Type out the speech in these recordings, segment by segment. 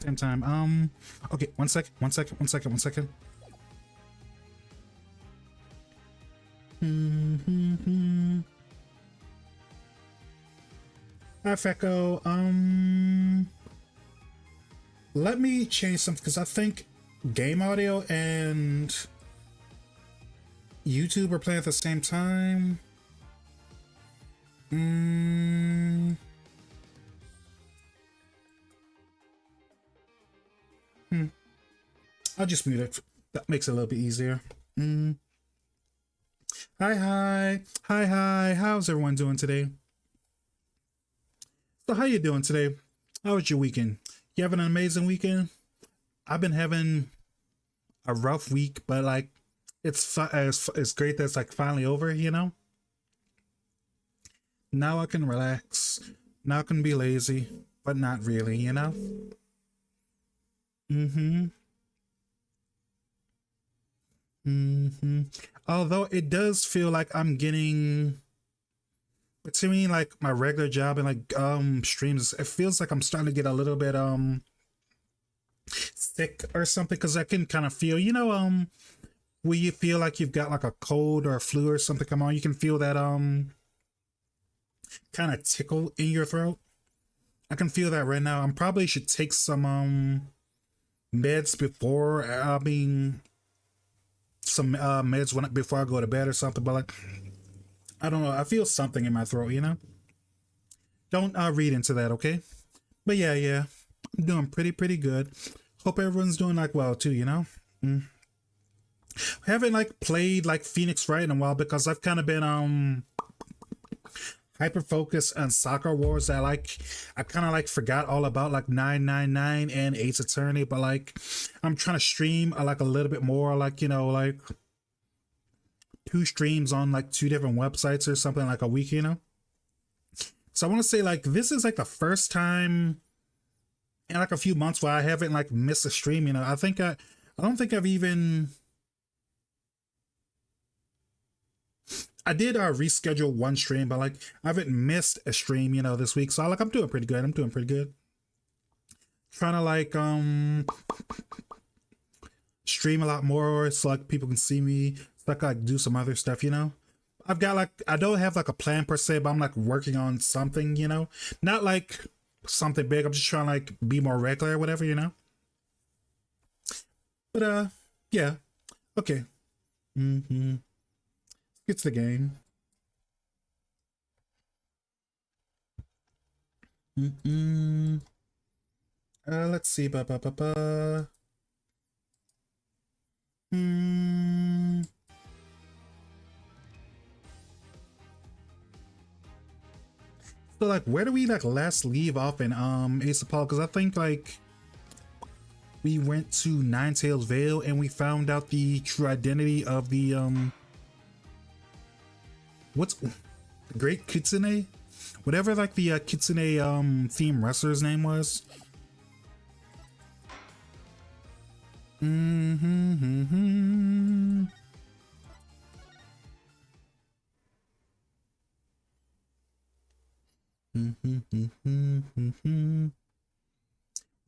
Same time. Okay, one second. Hi, Fecko. Let me change something because I think game audio and YouTube are playing at the same time. I'll just mute it. That makes it a little bit easier. Hi. How's everyone doing today? So how you doing today? How was your weekend? You having an amazing weekend? I've been having a rough week, but like it's great that it's like finally over, you know? Now I can relax. Now I can be lazy, but not really, you know? Although it does feel like I'm getting between like my regular job and like streams, it feels like I'm starting to get a little bit sick or something, because I can kind of feel, you know, where you feel like you've got like a cold or a flu or something come on, you can feel that kind of tickle in your throat. I can feel that right now. I probably should take some meds before some meds before I go to bed or something, but like I don't know, I feel something in my throat, you know? Don't read into that, okay? But yeah, I'm doing pretty good. Hope everyone's doing like well too, you know? I haven't like played like Phoenix Wright in a while because I've kind of been hyper focused on Soccer Wars. I kind of like forgot all about like 999 and Ace Attorney, but like I'm trying to stream like a little bit more, like, you know, like 2 streams on like 2 different websites or something like a week, you know? So I want to say like this is like the first time in like a few months where I haven't like missed a stream, you know? I don't think I've even, I did reschedule 1 stream, but like I haven't missed a stream, you know, this week. So like I'm doing pretty good. Trying to like stream a lot more so like people can see me, so I can like do some other stuff, you know? I've got like, I don't have like a plan per se, but I'm like working on something, you know? Not like something big. I'm just trying to like be more regular or whatever, you know? But yeah. Okay. Let's get to the game. Let's see. So like where do we like last leave off in Ace Apollo? Because I think like we went to Ninetales Vale and we found out the true identity of the what's the Great Kitsune? Whatever like the Kitsune theme wrestler's name was.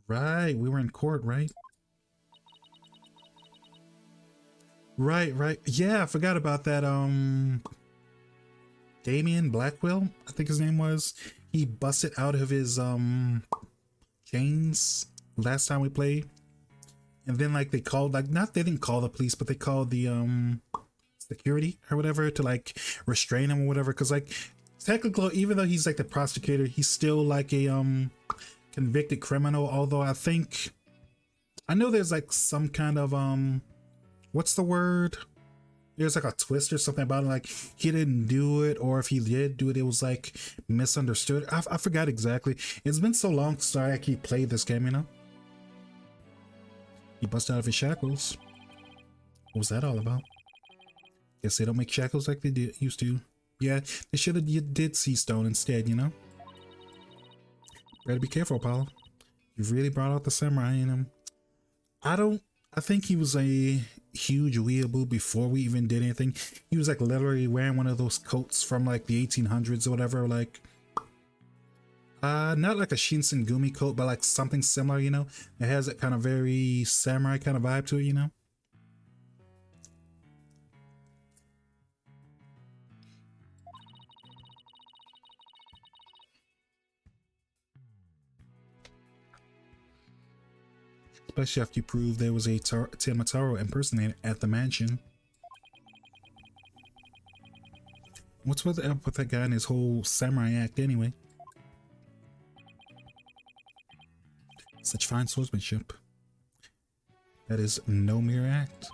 Right, we were in court, right? Right. Yeah, I forgot about that. Damien Blackwell, I think his name was. He busted out of his chains last time we played. And then like they called, like, not, they didn't call the police, but they called the security or whatever to like restrain him or whatever, because like technically, even though he's like the prosecutor, he's still like a convicted criminal. Although I know there's like some kind of what's the word, there's like a twist or something about it, like he didn't do it, or if he did do it, it was like misunderstood. I forgot exactly. It's been so long since I actually played this game, you know? He busted out of his shackles. What was that all about? Guess they don't make shackles like they used to. Yeah, they should have did sea stone instead, you know? Better be careful, Apollo. You really brought out the samurai in him. I think he was a huge weeaboo before we even did anything. He was like literally wearing one of those coats from like the 1800s or whatever. Like, Not like a Shinsengumi coat, but like something similar, you know? It has that kind of very samurai kind of vibe to it, you know? Especially after you prove there was a Tamataro impersonator at the mansion. What's with that guy and his whole samurai act anyway? Such fine swordsmanship. That is no mere act.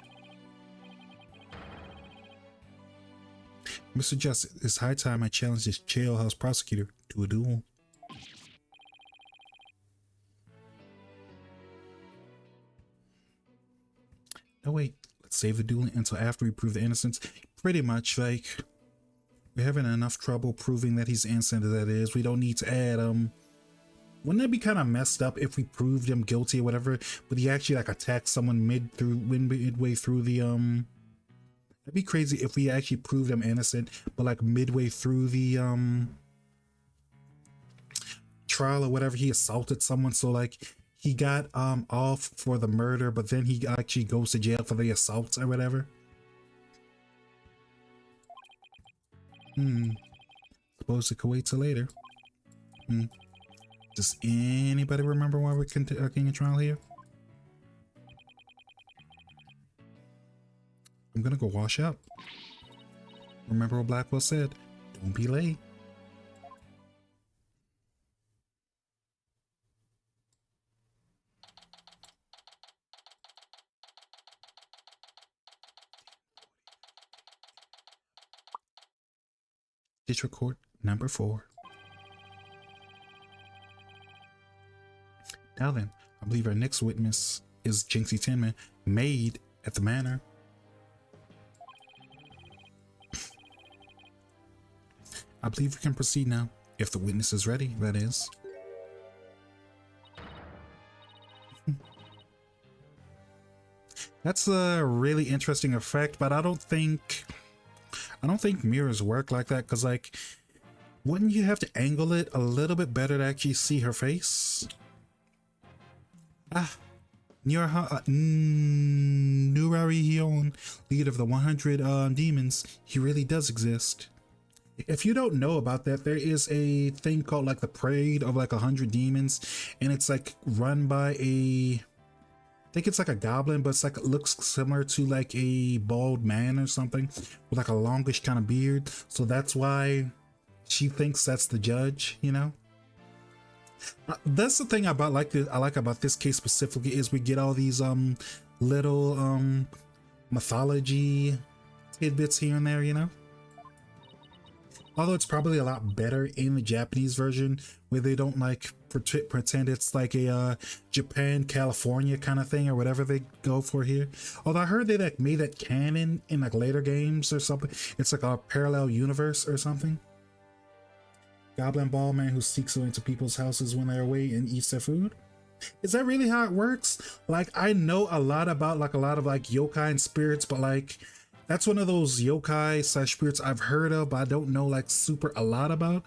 Mr. Justice, it's high time I challenge this jailhouse prosecutor to a duel. No, wait. Let's save the duel until after we prove the innocence. Pretty much, like, we're having enough trouble proving that he's innocent as that is. We don't need to add, wouldn't that be kind of messed up if we proved him guilty or whatever, but he actually, like, attacked someone midway through the, that'd be crazy if we actually proved him innocent, but, like, midway through the, trial or whatever, he assaulted someone, so, like, he got off for the murder, but then he actually goes to jail for the assaults or whatever. Suppose it could wait till later. Does anybody remember why we're conducting a trial here? I'm gonna go wash up. Remember what Blackwell said, don't be late. District Court number 4. Now then, I believe our next witness is Jinxie Tinman, maid at the manor. I believe we can proceed now, if the witness is ready, that is. That's a really interesting effect, but I don't think mirrors work like that, because, like, wouldn't you have to angle it a little bit better to actually see her face? Nurari-Hion, leader of the 100 demons, he really does exist. If you don't know about that, there is a thing called, like, the Parade of, like, 100 demons, and it's, like, run by I think it's like a goblin, but it's like, it looks similar to like a bald man or something with like a longish kind of beard. So that's why she thinks that's the judge, you know? That's the thing about I like about this case specifically, is we get all these little mythology tidbits here and there, you know? Although it's probably a lot better in the Japanese version, where they don't like pretend it's like a Japan, California kind of thing or whatever they go for here. Although I heard they like made that canon in like later games or something. It's like a parallel universe or something. Goblin ball man who sneaks into people's houses when they're away and eats their food. Is that really how it works? Like, I know a lot about like a lot of like yokai and spirits, but like that's one of those yokai / spirits I've heard of, but I don't know like super a lot about.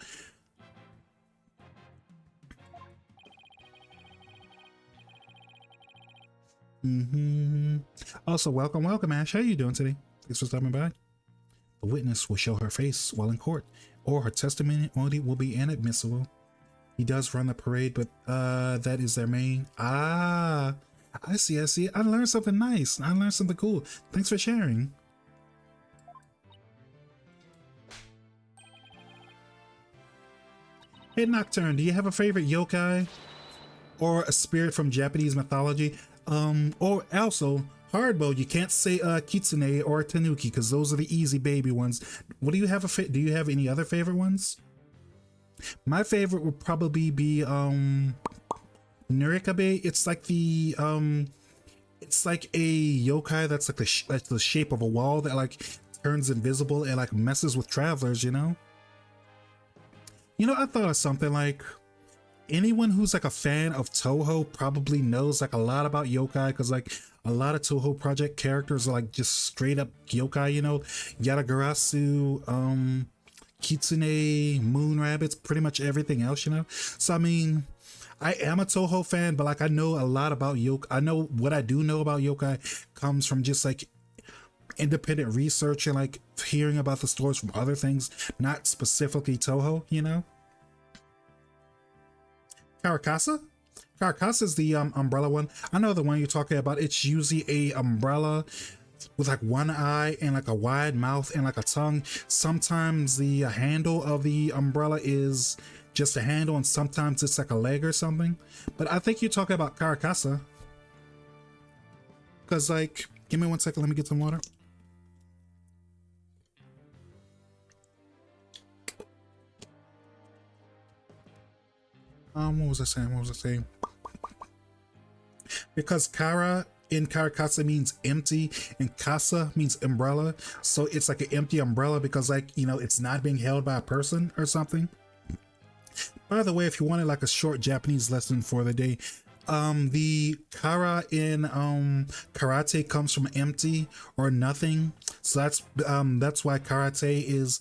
Also, welcome Ash. How you doing today? Thanks for stopping by. The witness will show her face while in court, or her testimony will be inadmissible. He does run the parade, but that is their main. I see. I learned something nice. I learned something cool. Thanks for sharing. Hey Nocturne, do you have a favorite yokai or a spirit from Japanese mythology? Or also hardbo, you can't say kitsune or tanuki because those are the easy baby ones. What do you have do you have any other favorite ones? My favorite would probably be Nurikabe. It's like the it's like a yokai that's like the shape of a wall that like turns invisible and like messes with travelers, you know? You know, I thought of something like anyone who's like a fan of Toho probably knows like a lot about yokai, because like a lot of Toho project characters are like just straight up yokai, you know? Yatagarasu, kitsune, moon rabbits, pretty much everything else, you know? So, I mean, I am a Toho fan, but like I know a lot about yokai. I know what I do know about yokai comes from just like independent research and like hearing about the stories from other things, not specifically Toho, you know? Karakasa? Karakasa is the umbrella one. I know the one you're talking about. It's usually a umbrella with like one eye and like a wide mouth and like a tongue. Sometimes the handle of the umbrella is just a handle and sometimes it's like a leg or something. But I think you're talking about Karakasa. Because like, give me 1 second, let me get some water. What was I saying? Because Kara in Karakasa means empty and Casa means umbrella. So it's like an empty umbrella because like, you know, it's not being held by a person or something. By the way, if you wanted like a short Japanese lesson for the day, the Kara in karate comes from empty or nothing. So that's why karate is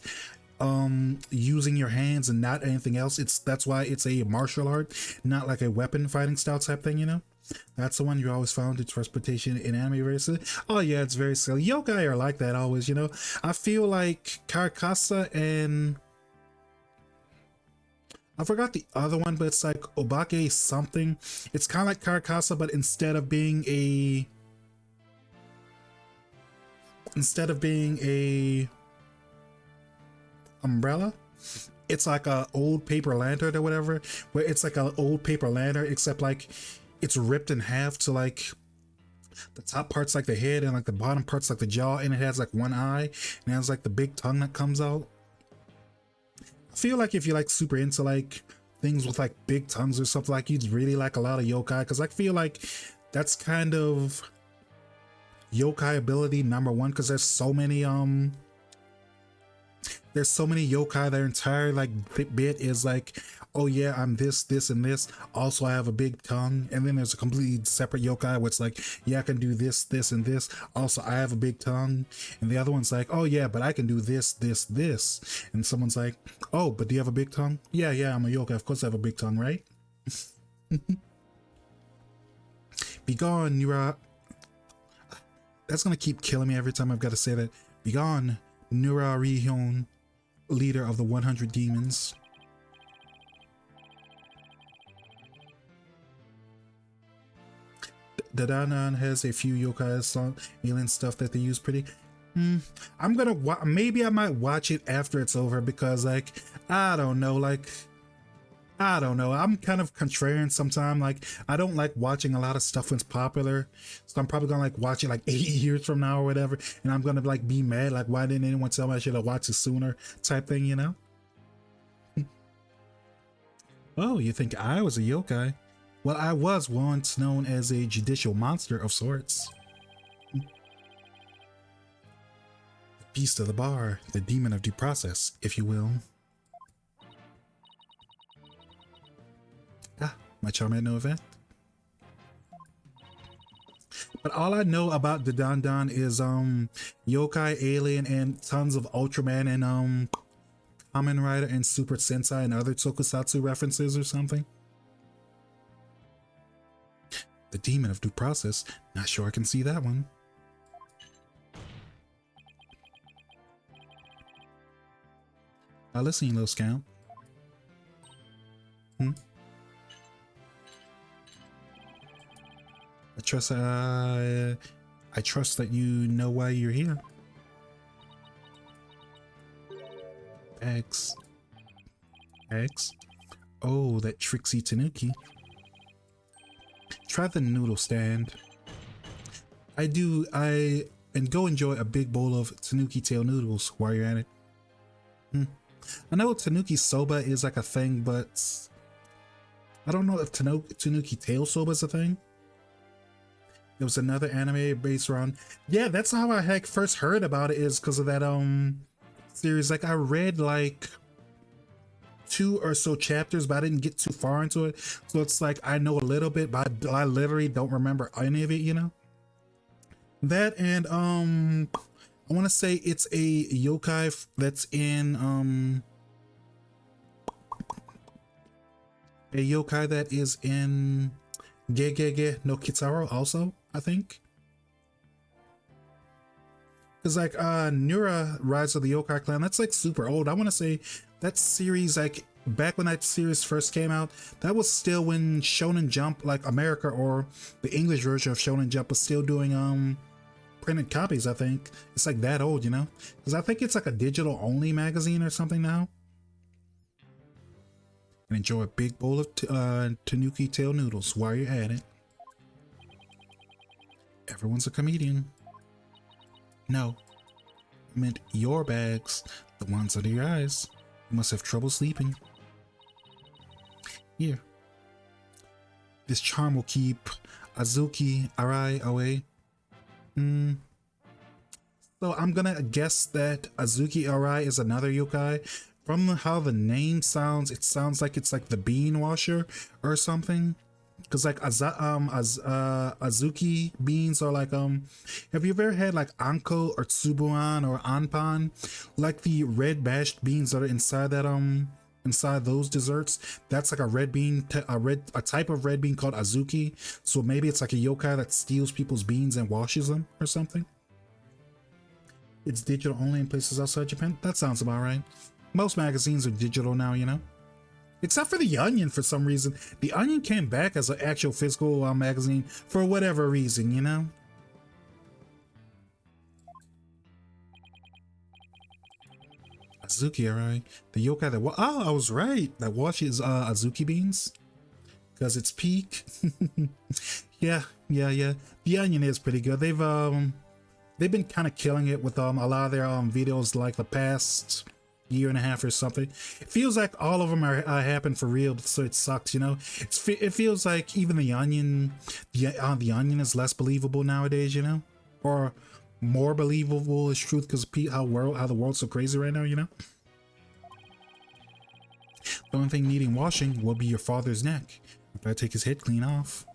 using your hands and not anything else. That's why it's a martial art, not like a weapon fighting style type thing, you know? That's the one you always found its representation in anime very silly. Oh yeah, it's very silly. Yokai are like that always, you know? I feel like Karakasa and I forgot the other one, but it's like Obake something. It's kind of like Karakasa, but instead of being a umbrella, it's like a old paper lantern or whatever, where it's like an old paper lantern except like it's ripped in half to like the top part's like the head and like the bottom part's like the jaw, and it has like one eye and it has like the big tongue that comes out. I feel like if you're like super into like things with like big tongues or something, like you'd really like a lot of yokai, because I feel like that's kind of yokai ability number one, because there's so many yokai. Their entire like bit is like, oh yeah, I'm this and this, also I have a big tongue. And then there's a completely separate yokai where it's like, yeah, I can do this and this, also I have a big tongue. And the other one's like, oh yeah, but I can do this. And someone's like, oh, but do you have a big tongue? Yeah, I'm a yokai, of course I have a big tongue, right? Be gone, Nura. That's gonna keep killing me every time I've got to say that. Be gone, Nura Rihyon, leader of the 100 demons. Dadanan has a few yokai song alien stuff that they use pretty. I'm gonna maybe I might watch it after it's over, because like I don't know, I'm kind of contrarian sometimes. Like I don't like watching a lot of stuff when it's popular, so I'm probably gonna like watch it like 8 years from now or whatever, and I'm gonna like be mad like, why didn't anyone tell me I should have watched it sooner type thing, you know? Oh, you think I was a yokai? Well, I was once known as a judicial monster of sorts. The beast of the bar, the demon of due process, if you will. Ah, my charm had no effect. But all I know about the Dandan is yokai, alien, and tons of Ultraman and Kamen Rider and Super Sentai and other tokusatsu references or something. The demon of due process, not sure I can see that one. Listen, little scout. I trust that you know why you're here. Eggs. Oh, that tricksy Tanuki. Try the noodle stand. And go enjoy a big bowl of Tanuki tail noodles while you're at it. I know Tanuki soba is like a thing, but I don't know if Tanuki tail soba is a thing. There was another anime based around, yeah, that's how I first heard about it, is because of that series. Like I read like 2 or so chapters, but I didn't get too far into it, so it's like I know a little bit, but I literally don't remember any of it, you know? That, and I want to say it's a yokai that's in a yokai that is in Gegege no Kitaro also, I think. Because like Nura Rise of the Yokai Clan, that's like super old. I want to say that series, like back when that series first came out, that was still when Shonen Jump, like America or the English version of Shonen Jump, was still doing printed copies. I think it's like that old, you know, because I think it's like a digital only magazine or something now. And enjoy a big bowl of Tanuki tail noodles while you're at it. Everyone's a comedian. No, I meant your bags, the ones under your eyes. You must have trouble sleeping. Here. This charm will keep Azuki Arai away. So I'm gonna guess that Azuki Arai is another yokai. From how the name sounds, it sounds like it's like the bean washer or something. Cause like Azuki beans are like have you ever had like Anko or Tsubuan or Anpan, like the red bashed beans that are inside that inside those desserts? That's like a red bean, a type of red bean called Azuki. So maybe it's like a yokai that steals people's beans and washes them or something. It's digital only in places outside Japan. That sounds about right. Most magazines are digital now, you know. Except for The Onion for some reason. The Onion came back as an actual physical magazine for whatever reason, you know? Azuki, alright. The yokai that... Oh, I was right. That washes Azuki beans. Because it's peak. Yeah. The Onion is pretty good. They've been kind of killing it with a lot of their videos like the past year and a half or something. It feels like all of them are happen for real, so it sucks, you know. It feels like even the Onion is less believable nowadays, you know, or more believable is truth because how the world's so crazy right now, you know. The only thing needing washing will be your father's neck. If I take his head clean off.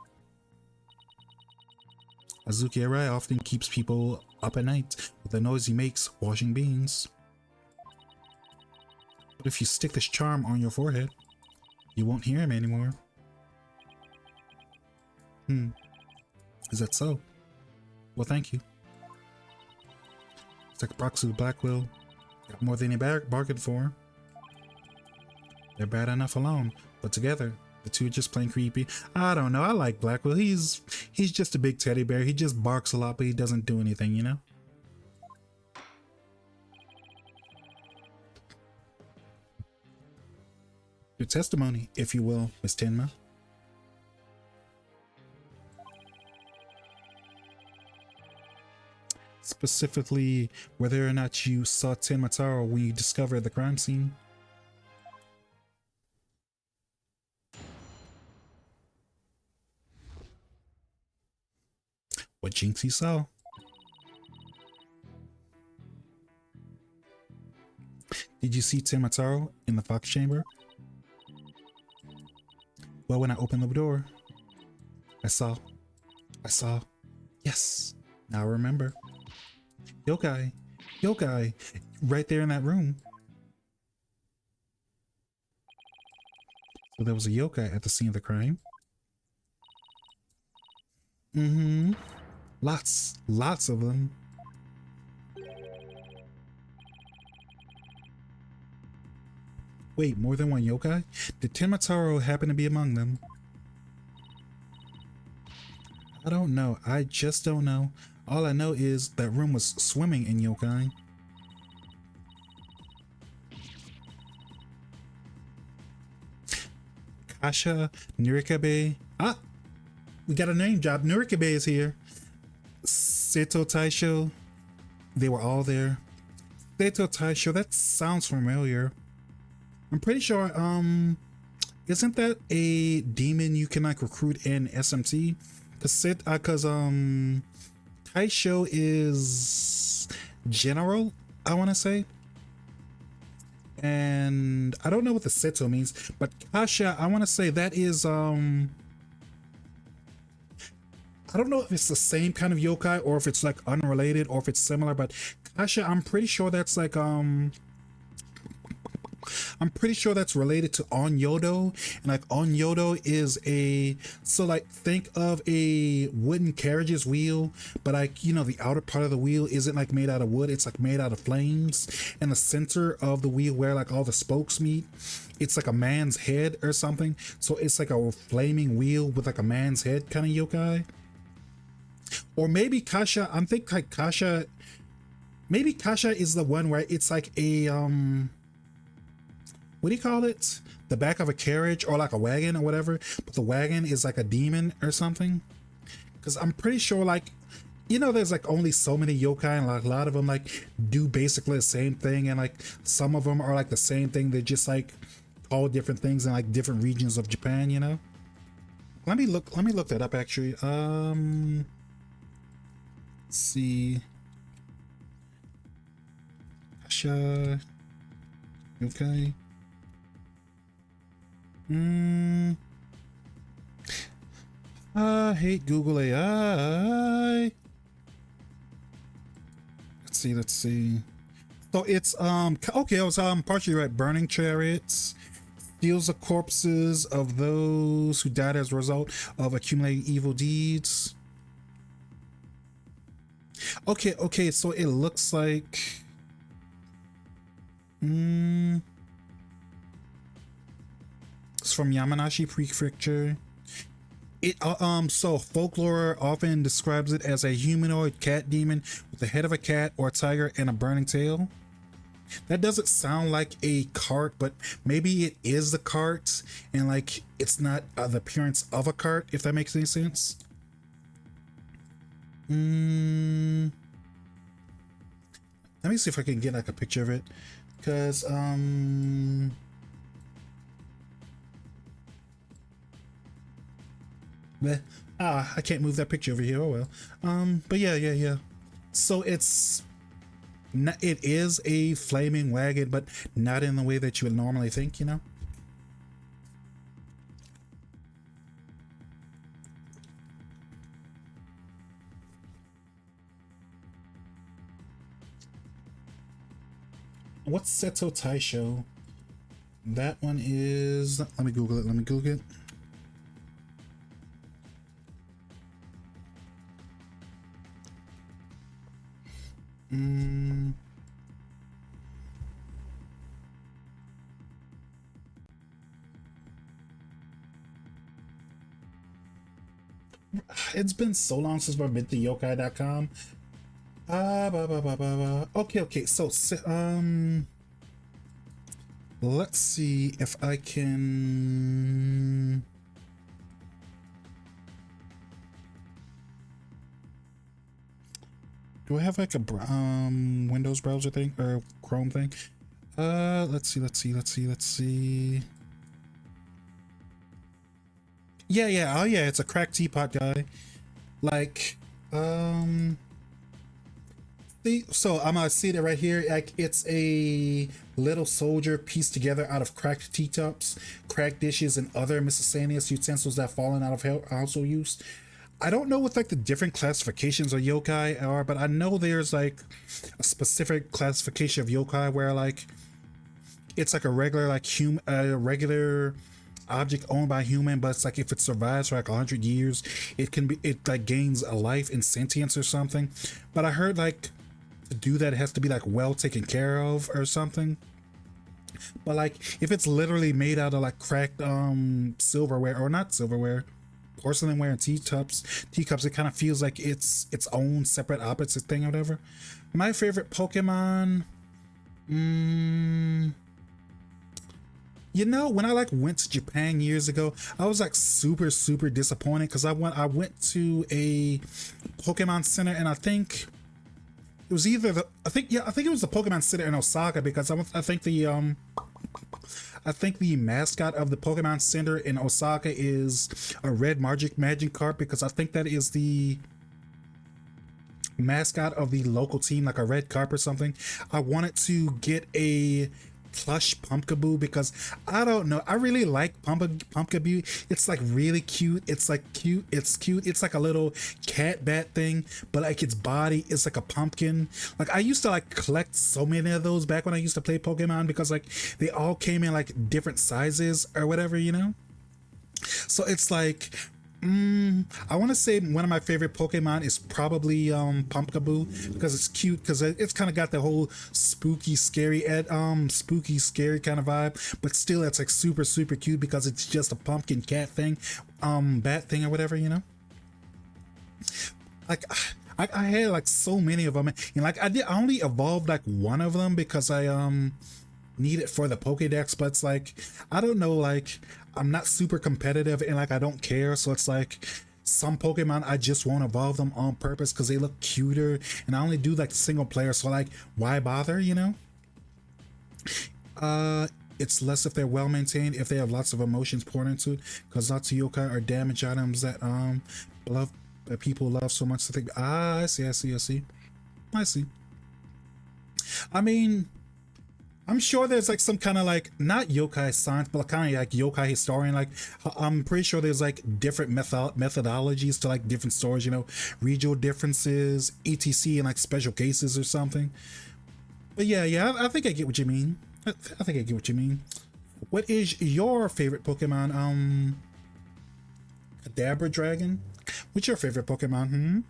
Azuki Arai often keeps people up at night with the noise he makes washing beans. But if you stick this charm on your forehead, you won't hear him anymore. Is that so? Well, thank you. It's like a proxy with Blackwell. Got more than you bargained for. They're bad enough alone, but together, the two are just plain creepy. I don't know. I like Blackwell. He's just a big teddy bear. He just barks a lot, but he doesn't do anything, you know? Your testimony, if you will, Miss Tenma. Specifically, whether or not you saw Tenma Taro when you discovered the crime scene. What jinx you saw? Did you see Tenma Taro in the Fox Chamber? Well, when I opened the door, I saw, yes, now I remember. Yokai, right there in that room. So there was a yokai at the scene of the crime. Lots of them. Wait, more than one yokai? Did Tenma Taro happen to be among them? I don't know. I just don't know. All I know is that room was swimming in yokai. Kasha, Nurikabe. Ah! We got a name drop. Nurikabe is here. Seto Taisho. They were all there. Seto Taisho, that sounds familiar. I'm pretty sure, isn't that a demon you can like recruit in SMT? Cause Taisho is general, I want to say. And I don't know what the Seto means, but Kasha, I want to say that is, I don't know if it's the same kind of yokai or if it's like unrelated or if it's similar, but Kasha, I'm pretty sure that's like, I'm pretty sure that's related to Onyodo, and like Onyodo is a, so like think of a wooden carriage's wheel, but like you know the outer part of the wheel isn't like made out of wood, it's like made out of flames, and the center of the wheel where like all the spokes meet, it's like a man's head or something, so it's like a flaming wheel with like a man's head kind of yokai. Or maybe Kasha, I'm thinking like Kasha, maybe Kasha is the one where it's like a what do you call it? The back of a carriage or like a wagon or whatever, but the wagon is like a demon or something. Because I'm pretty sure, like, you know, there's like only so many yokai, and like a lot of them like do basically the same thing, and like some of them are like the same thing. They're just like all different things in like different regions of Japan, you know. Let me look that up actually. Let's see. Kasha. Okay. I hate Google AI. Let's see. So it's okay, I was partially right. Burning chariots, steals the corpses of those who died as a result of accumulating evil deeds. Okay, so it looks like it's from Yamanashi Prefecture. It so folklore often describes it as a humanoid cat demon with the head of a cat or a tiger and a burning tail. That doesn't sound like a cart, but maybe it is the cart, and like it's not the appearance of a cart, if that makes any sense. Let me see if I can get like a picture of it, because I can't move that picture over here. Oh well. But yeah. So it is a flaming wagon, but not in the way that you would normally think, you know. What's Seto Taisho? That one is, let me Google it. It's been so long since I've been to yokai.com. Okay, so let's see if I can. Do I have like a Windows browser thing or Chrome thing? Let's see. Yeah. Oh yeah, it's a cracked teapot guy. Like, so I'm gonna see it right here. Like, it's a little soldier pieced together out of cracked teacups, cracked dishes, and other miscellaneous utensils that have fallen out of household use. I don't know what like the different classifications of yokai are, but I know there's like a specific classification of yokai where like it's like a regular like regular object owned by a human, but it's like if it survives for like 100 years, it like gains a life and sentience or something. But I heard like to do that it has to be like well taken care of or something. But like if it's literally made out of like cracked silverware, or not silverware, porcelainware and teacups, it kind of feels like it's its own separate opposite thing or whatever. My favorite Pokemon, you know, when I like went to Japan years ago, I was like super disappointed because I went to a Pokemon Center, and I think it was either I think it was the Pokemon Center in Osaka, because I think the mascot of the Pokemon Center in Osaka is a red Magikarp, because I think that is the mascot of the local team, like a red carp or something. I wanted to get a plush Pumpkaboo because I don't know. I really like Pumpkaboo. It's like really cute. It's like cute. It's cute. It's like a little cat bat thing, but like its body is like a pumpkin. Like I used to like collect so many of those back when I used to play Pokemon because like they all came in like different sizes or whatever, you know? So it's like I want to say one of my favorite Pokemon is probably Pumpkaboo because it's cute because it's kind of got the whole spooky scary spooky scary kind of vibe, but still it's like super cute because it's just a pumpkin cat thing, bat thing or whatever, you know. Like I had like so many of them, and like I only evolved like one of them because I need it for the Pokédex, but it's like I don't know, like I'm not super competitive and like I don't care, so it's like some Pokemon I just won't evolve them on purpose because they look cuter, and I only do like single player, so like why bother, you know? It's less if they're well maintained, if they have lots of emotions poured into it, because lots of yokai are damage items that love that people love so much to think. I see. I mean, I'm sure there's like some kind of like not yokai science, but kind of like yokai historian. Like I'm pretty sure there's like different methodologies to like different stories, you know, regional differences, etc, and like special cases or something. But yeah, I think I get what you mean. I think I get what you mean. What is your favorite Pokemon? Kadabra Dragon. What's your favorite Pokemon?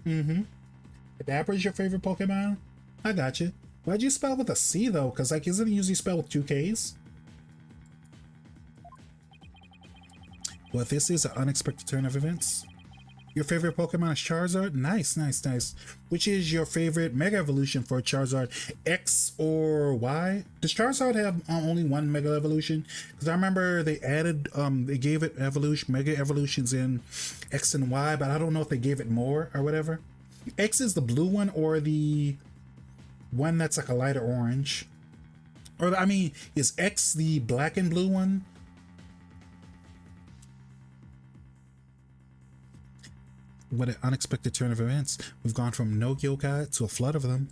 Kadabra is your favorite Pokemon? I got you. Why'd you spell with a C though? Because like, isn't it usually spelled with two Ks? Well, this is an unexpected turn of events. Your favorite Pokemon is Charizard? Nice. Which is your favorite Mega Evolution for Charizard? X or Y? Does Charizard have only one Mega Evolution? Because I remember they added, they gave it Mega Evolutions in X and Y, but I don't know if they gave it more or whatever. X is the blue one or the one that's like a lighter orange? Or, I mean, is X the black and blue one? What an unexpected turn of events. We've gone from no yokai to a flood of them.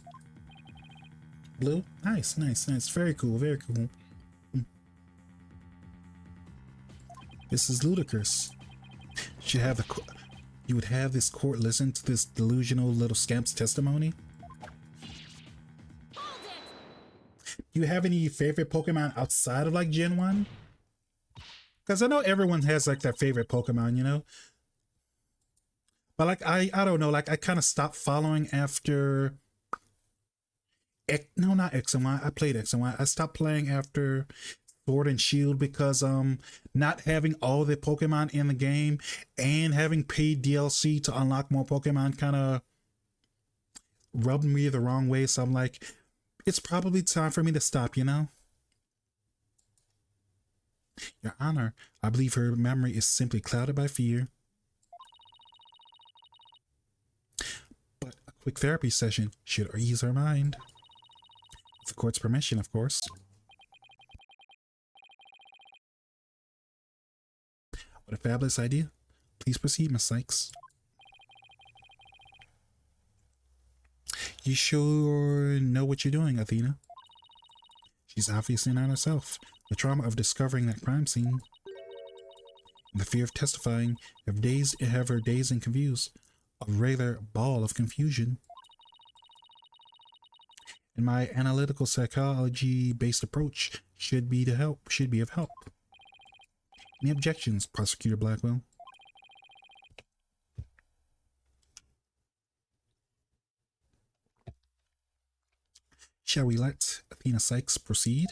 Blue? Nice. Very cool. This is ludicrous. You would have this court listen to this delusional little scamp's testimony? Do you have any favorite Pokemon outside of like Gen 1? Because I know everyone has like their favorite Pokemon, you know? But like I don't know, like I kind of stopped following after no, not X and Y. I played X and Y. I stopped playing after Sword and Shield because not having all the Pokemon in the game and having paid DLC to unlock more Pokemon kind of rubbed me the wrong way. So I'm like, it's probably time for me to stop, you know? Your Honor, I believe her memory is simply clouded by fear. But a quick therapy session should ease her mind. With the court's permission, of course. What a fabulous idea. Please proceed, Miss Sykes. You sure know what you're doing, Athena? She's obviously not herself. The trauma of discovering that crime scene and the fear of testifying have her dazed and confused. A regular ball of confusion. And my analytical psychology-based approach should be of help. Any objections, Prosecutor Blackwell? Shall we let Athena Sykes proceed?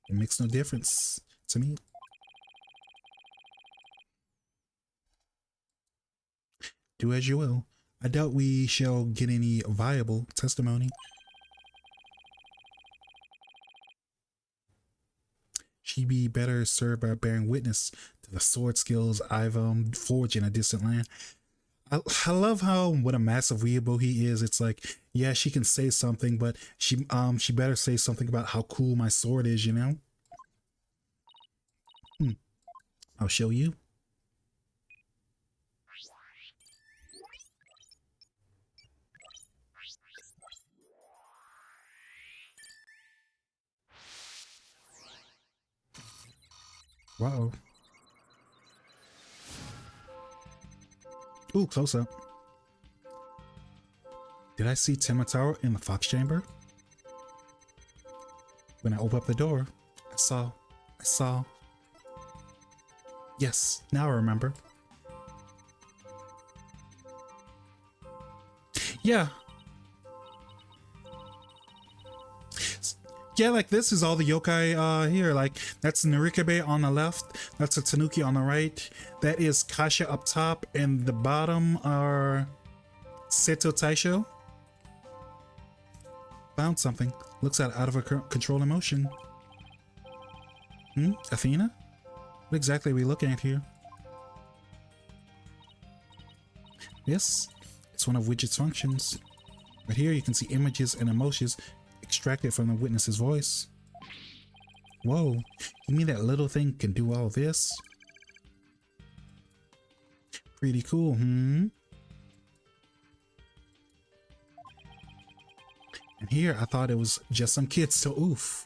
It makes no difference to me. Do as you will. I doubt we shall get any viable testimony. She'd be better served by bearing witness to the sword skills I've forged in a distant land. I love how what a massive weeaboo he is. It's like, yeah, she can say something, but she better say something about how cool my sword is, you know? Hmm, I'll show you. Wow. Ooh, close up. Did I see Timotaro in the fox chamber? When I opened up the door, I saw. Yes, now I remember. Yeah. Yeah, like this is all the yokai here. Like that's Narikabe on the left, that's a Tanuki on the right, that is Kasha up top, and the bottom are Seto Taisho. Found something. Looks out of a control emotion. Athena? What exactly are we looking at here? Yes, it's one of Widget's functions. But here you can see images and emotions extracted from the witness's voice. Whoa, you mean that little thing can do all this? Pretty cool, hmm? And here I thought it was just some kids, so oof.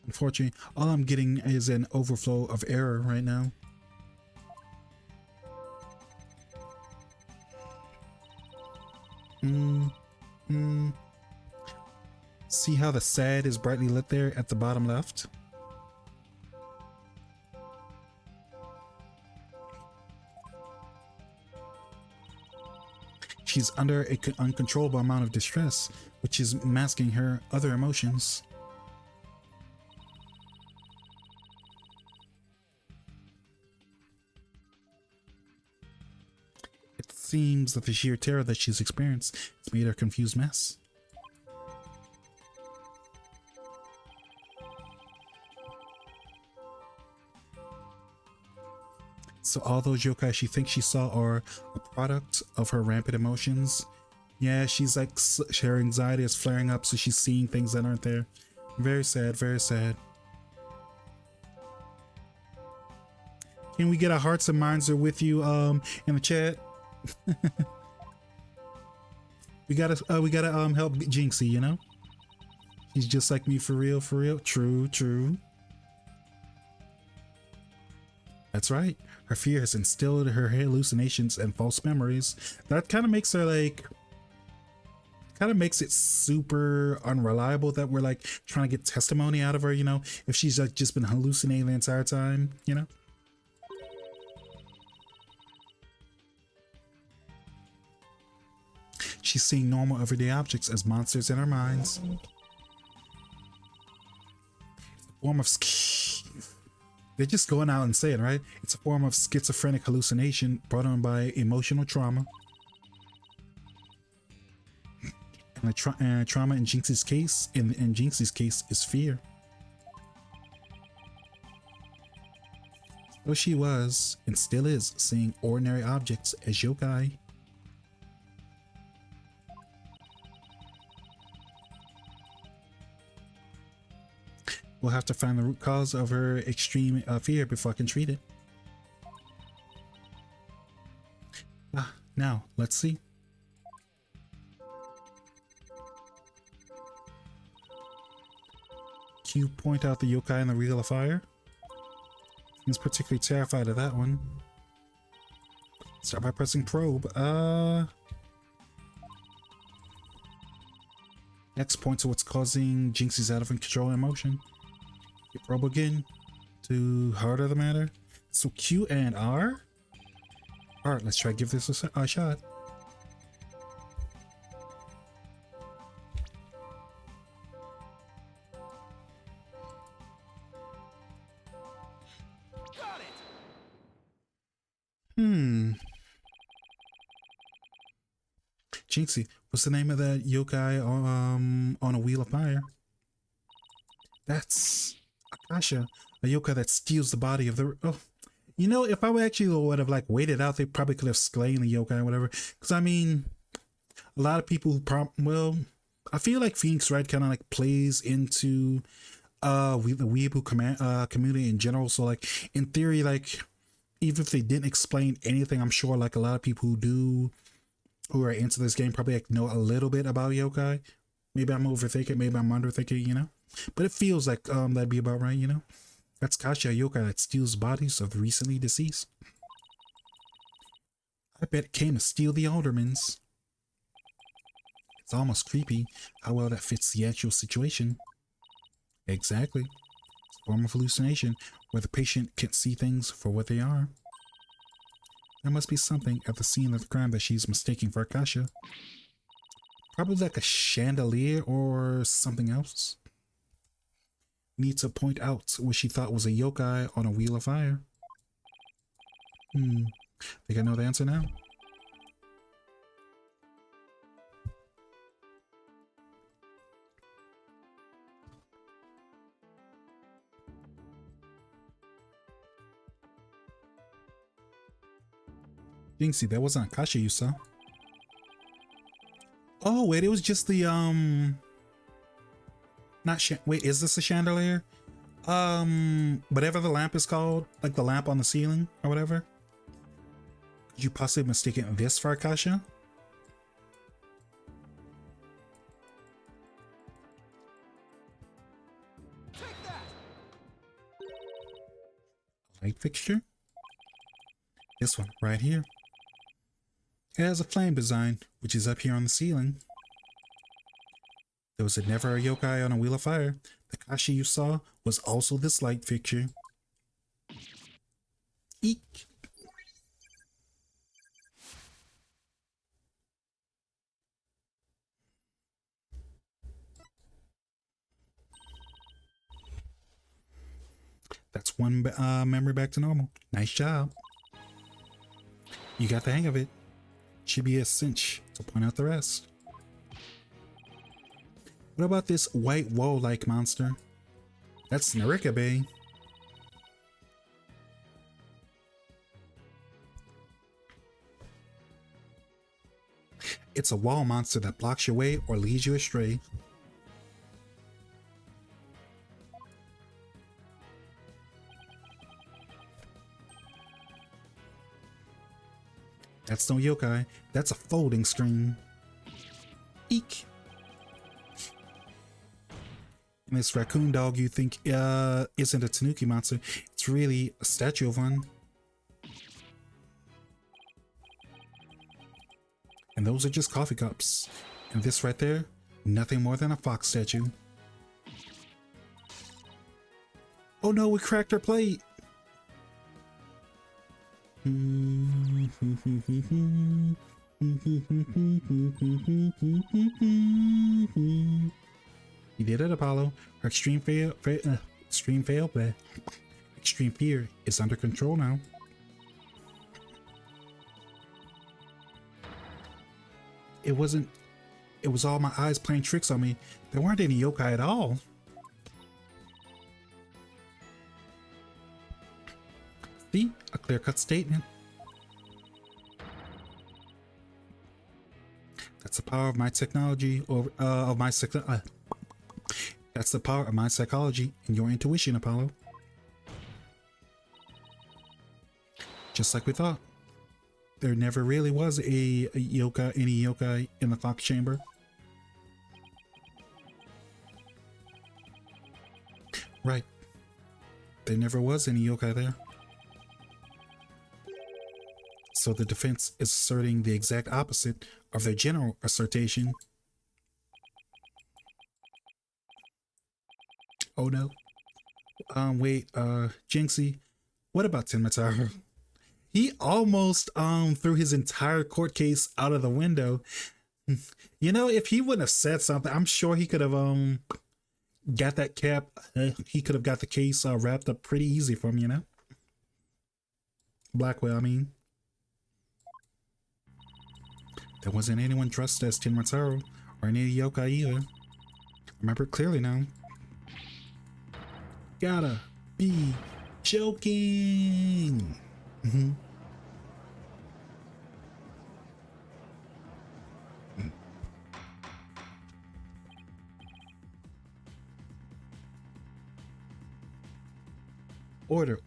Unfortunately, all I'm getting is an overflow of error right now. See how the sad is brightly lit there at the bottom left? She's under an uncontrollable amount of distress, which is masking her other emotions. It seems that the sheer terror that she's experienced has made her a confused mess. So all those yokai she thinks she saw are a product of her rampant emotions. Yeah, she's like, her anxiety is flaring up, so she's seeing things that aren't there. Very sad, very sad. Can we get our hearts and minds are with you in the chat? we gotta help Jinxie, you know? He's just like me for real, for real. True, true. That's right. Her fear has instilled her hallucinations and false memories. That kind of makes her like, kind of makes it super unreliable that we're like trying to get testimony out of her, you know, if she's like just been hallucinating the entire time, you know. She's seeing normal everyday objects as monsters in her minds. Form of they're just going out and saying, right? It's a form of schizophrenic hallucination brought on by emotional trauma. And the trauma in Jinxie's case, in Jinxie's case, is fear. So she was, and still is, seeing ordinary objects as yokai. We'll have to find the root cause of her extreme fear before I can treat it. Now, let's see. Q point out the yokai in the Regal of Fire. He's particularly terrified of that one. Start by pressing probe. Next point to what's causing Jinxie's out of control emotion. Hit probe again to harder the matter. So Q and R. All right, let's try to give this a shot. Jinxie, what's the name of that yokai on a wheel of fire? That's Akasha, a yokai that steals the body of the. Oh, you know, if I would actually would have like waited out, they probably could have slain the yokai or whatever. Because I mean, a lot of people who well, I feel like Phoenix Wright kind of like plays into the weeaboo community in general. So like in theory, like even if they didn't explain anything, I'm sure like a lot of people who are into this game probably like know a little bit about yokai. Maybe I'm overthinking, maybe I'm underthinking, you know. But it feels like that'd be about right, you know. That's Kasha, a yokai that steals bodies of the recently deceased. I bet it came to steal the alderman's. It's almost creepy how well that fits the actual situation. Exactly. It's a form of hallucination where the patient can't see things for what they are. There must be something at the scene of the crime that she's mistaking for Akasha. Probably like a chandelier or something else. Need to point out what she thought was a yokai on a wheel of fire. Think I know the answer now? Jinxie, that wasn't Akasha you saw. Oh wait, it was just the wait, is this a chandelier? Whatever the lamp is called, like the lamp on the ceiling or whatever. Could you possibly mistake this for Akasha? Light fixture? This one right here. It has a flame design, which is up here on the ceiling. There was never a yokai on a wheel of fire. The Kashi you saw was also this light fixture. Eek. That's one memory back to normal. Nice job. You got the hang of it. Should be a cinch to point out the rest. What about this white wall-like monster? That's Narika Bay. It's a wall monster that blocks your way or leads you astray. That's no yokai. That's a folding screen. Eek. And this raccoon dog you think isn't a Tanuki monster. It's really a statue of one. And those are just coffee cups. And this right there, nothing more than a fox statue. Oh no, we cracked our plate. You did it, Apollo. Our extreme fear is under control now. It was all my eyes playing tricks on me. There weren't any yokai at all. See? A clear-cut statement. That's the power of my technology, or that's the power of my psychology and your intuition, Apollo. Just like we thought. There never really was any yokai in the Fox Chamber. Right. There never was any yokai there. So the defense is asserting the exact opposite of their general assertion. Oh no. Wait, Jinxie, what about Tenmataro? He almost threw his entire court case out of the window. You know, if he wouldn't have said something, I'm sure he could have got that cap. He could have got the case wrapped up pretty easy for him, you know? Blackwell, I mean. There wasn't anyone dressed as Tenmataro or any yokai either. I remember it clearly now. Gotta be joking.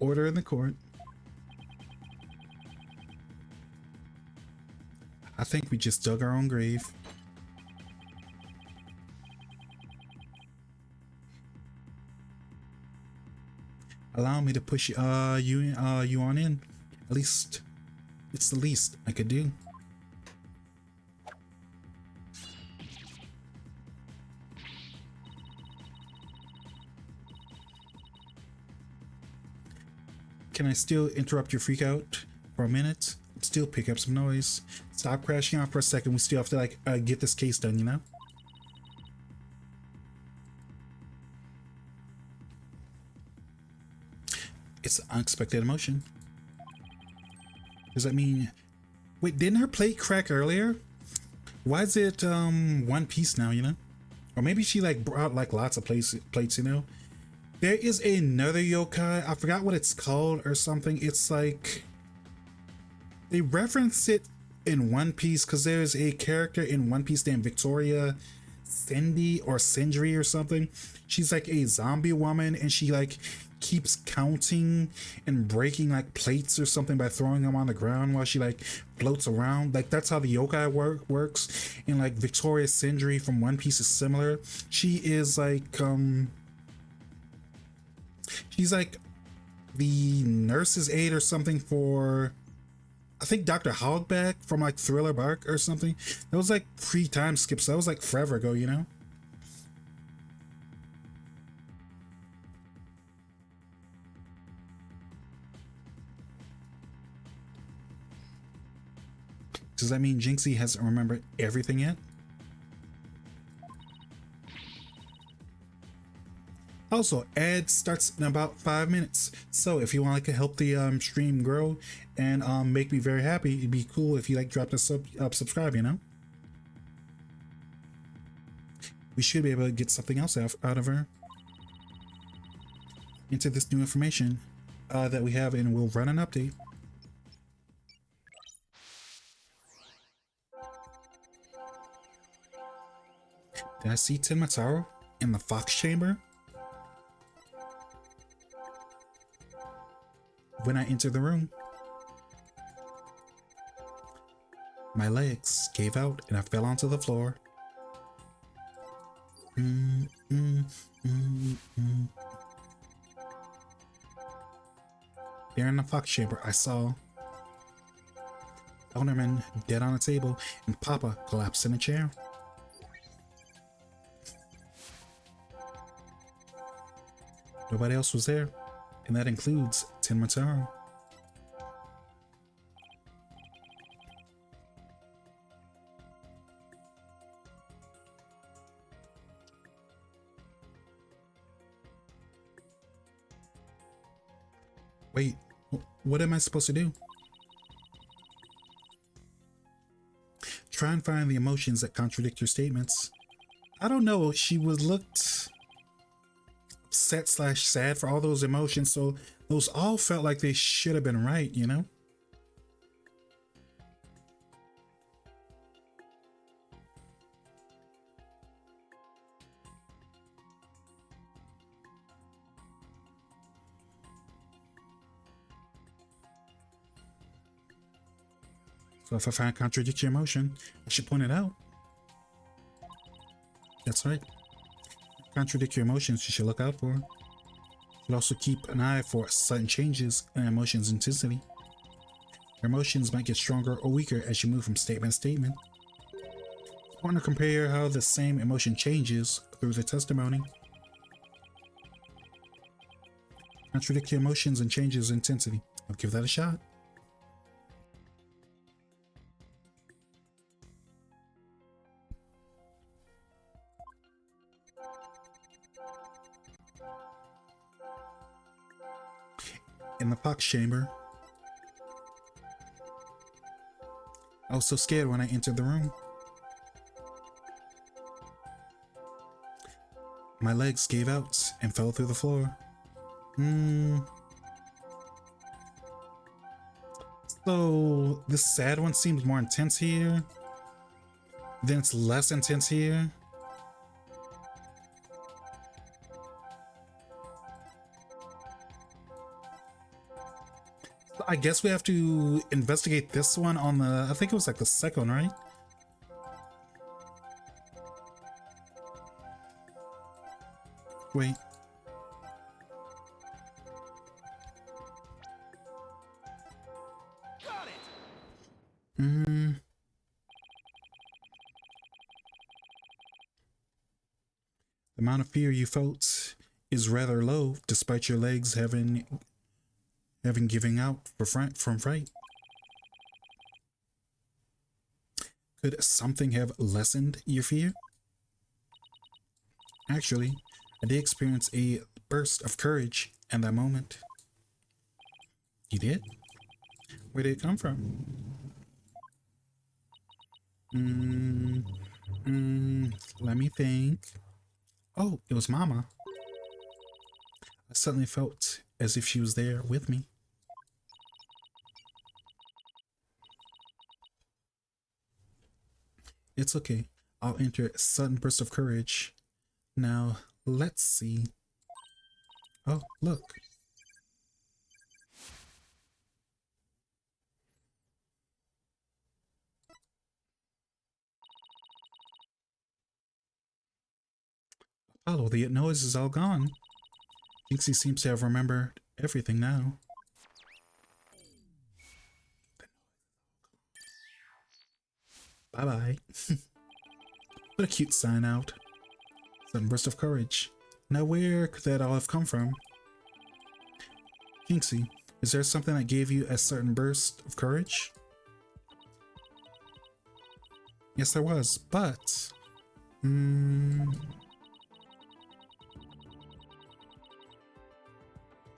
Order in the court. I think we just dug our own grave. Allow me to push you on in. At least it's the least I could do. Can I still interrupt your freak out for a minute? Still pick up some noise. Stop crashing out for a second. We still have to like get this case done, you know? It's an unexpected emotion. Does that mean... Wait, didn't her plate crack earlier? Why is it one piece now, you know? Or maybe she like brought like lots of plates, you know? There is another yokai. I forgot what it's called or something. It's like... They reference it in One Piece because there's a character in One Piece named Victoria Cindy or Sindri or something. She's like a zombie woman and she like keeps counting and breaking like plates or something by throwing them on the ground while she like floats around. Like that's how the yokai works. And like Victoria Sindri from One Piece is similar. She is like she's like the nurse's aide or something for I think Dr. Hogback from like Thriller Bark or something. That was like pre-time skips. That was like forever ago, you know? Does that mean Jinxie hasn't remembered everything yet? Also, ad starts in about 5 minutes. So if you want like to help the stream grow and make me very happy, it'd be cool if you like drop the subscribe, you know? We should be able to get something else out of her. Into this new information that we have, and we'll run an update. Did I see Tenmataro in the Fox Chamber? When I entered the room, my legs gave out and I fell onto the floor. There in the Fox Chamber, I saw Elderman dead on a table and Papa collapsed in a chair. Nobody else was there, and that includes Tenmataro. Wait, what am I supposed to do? Try and find the emotions that contradict your statements. I don't know, she looked upset / sad for all those emotions, so those all felt like they should have been right, you know? So if I find contradictory emotion, I should point it out. That's right. Contradictory emotions you should look out for. You should also keep an eye for sudden changes in emotions' intensity. Your emotions might get stronger or weaker as you move from statement to statement. It's important to compare how the same emotion changes through the testimony. Contradictory emotions and changes in intensity. I'll give that a shot. In the Fox Chamber. I was so scared when I entered the room. My legs gave out and fell through the floor. Hmm. So this sad one seems more intense here. Then it's less intense here. I guess we have to investigate this one on the, I think it was like the second, right? Wait. Hmm. The amount of fear you felt is rather low, despite your legs having giving out from fright. Could something have lessened your fear? Actually, I did experience a burst of courage in that moment. You did? Where did it come from? Mm, Let me think. Oh, it was Mama. I suddenly felt as if she was there with me. It's okay. I'll enter a sudden burst of courage. Now, let's see. Oh, look. Apollo, the noise is all gone. Jinxie seems to have remembered everything now. Bye-bye. What a cute sign out. Sudden burst of courage. Now where could that all have come from? Jinxie, is there something that gave you a certain burst of courage? Yes, there was, but...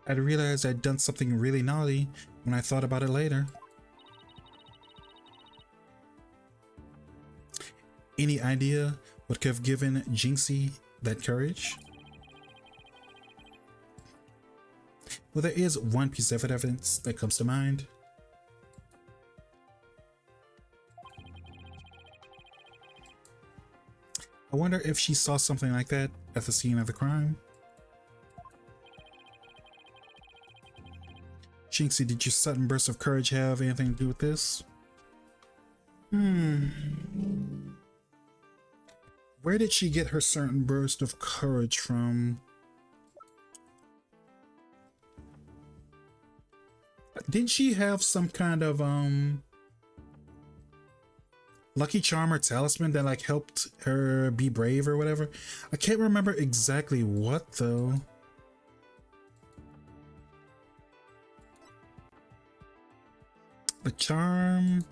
I'd realized I'd done something really naughty when I thought about it later. Any idea what could have given Jinxie that courage? Well, there is one piece of evidence that comes to mind. I wonder if she saw something like that at the scene of the crime. Jinxie, did your sudden burst of courage have anything to do with this? Where did she get her certain burst of courage from? Didn't she have some kind of lucky charm or talisman that like helped her be brave or whatever? I can't remember exactly what though. The charm.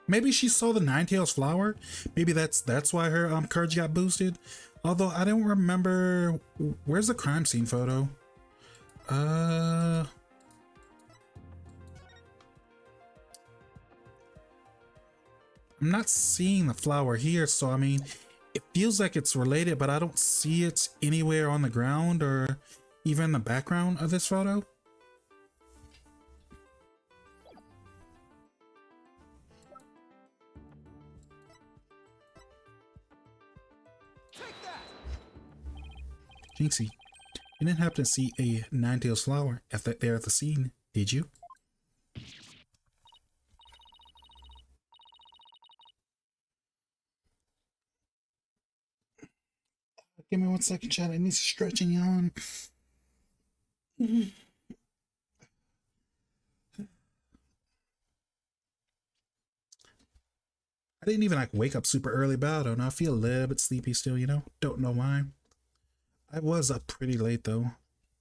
Maybe she saw the Ninetales flower. Maybe that's why her courage got boosted. Although I don't remember. Where's the crime scene photo? I'm not seeing the flower here, so I mean, it feels like it's related, but I don't see it anywhere on the ground or even in the background of this photo. Jinxie, you didn't happen to see a Ninetales flower there at the scene, did you? Give me 1 second, chat. I need stretching yawn. I didn't even like wake up super early, but I don't know. I feel a little bit sleepy still, you know? Don't know why. I was up pretty late though.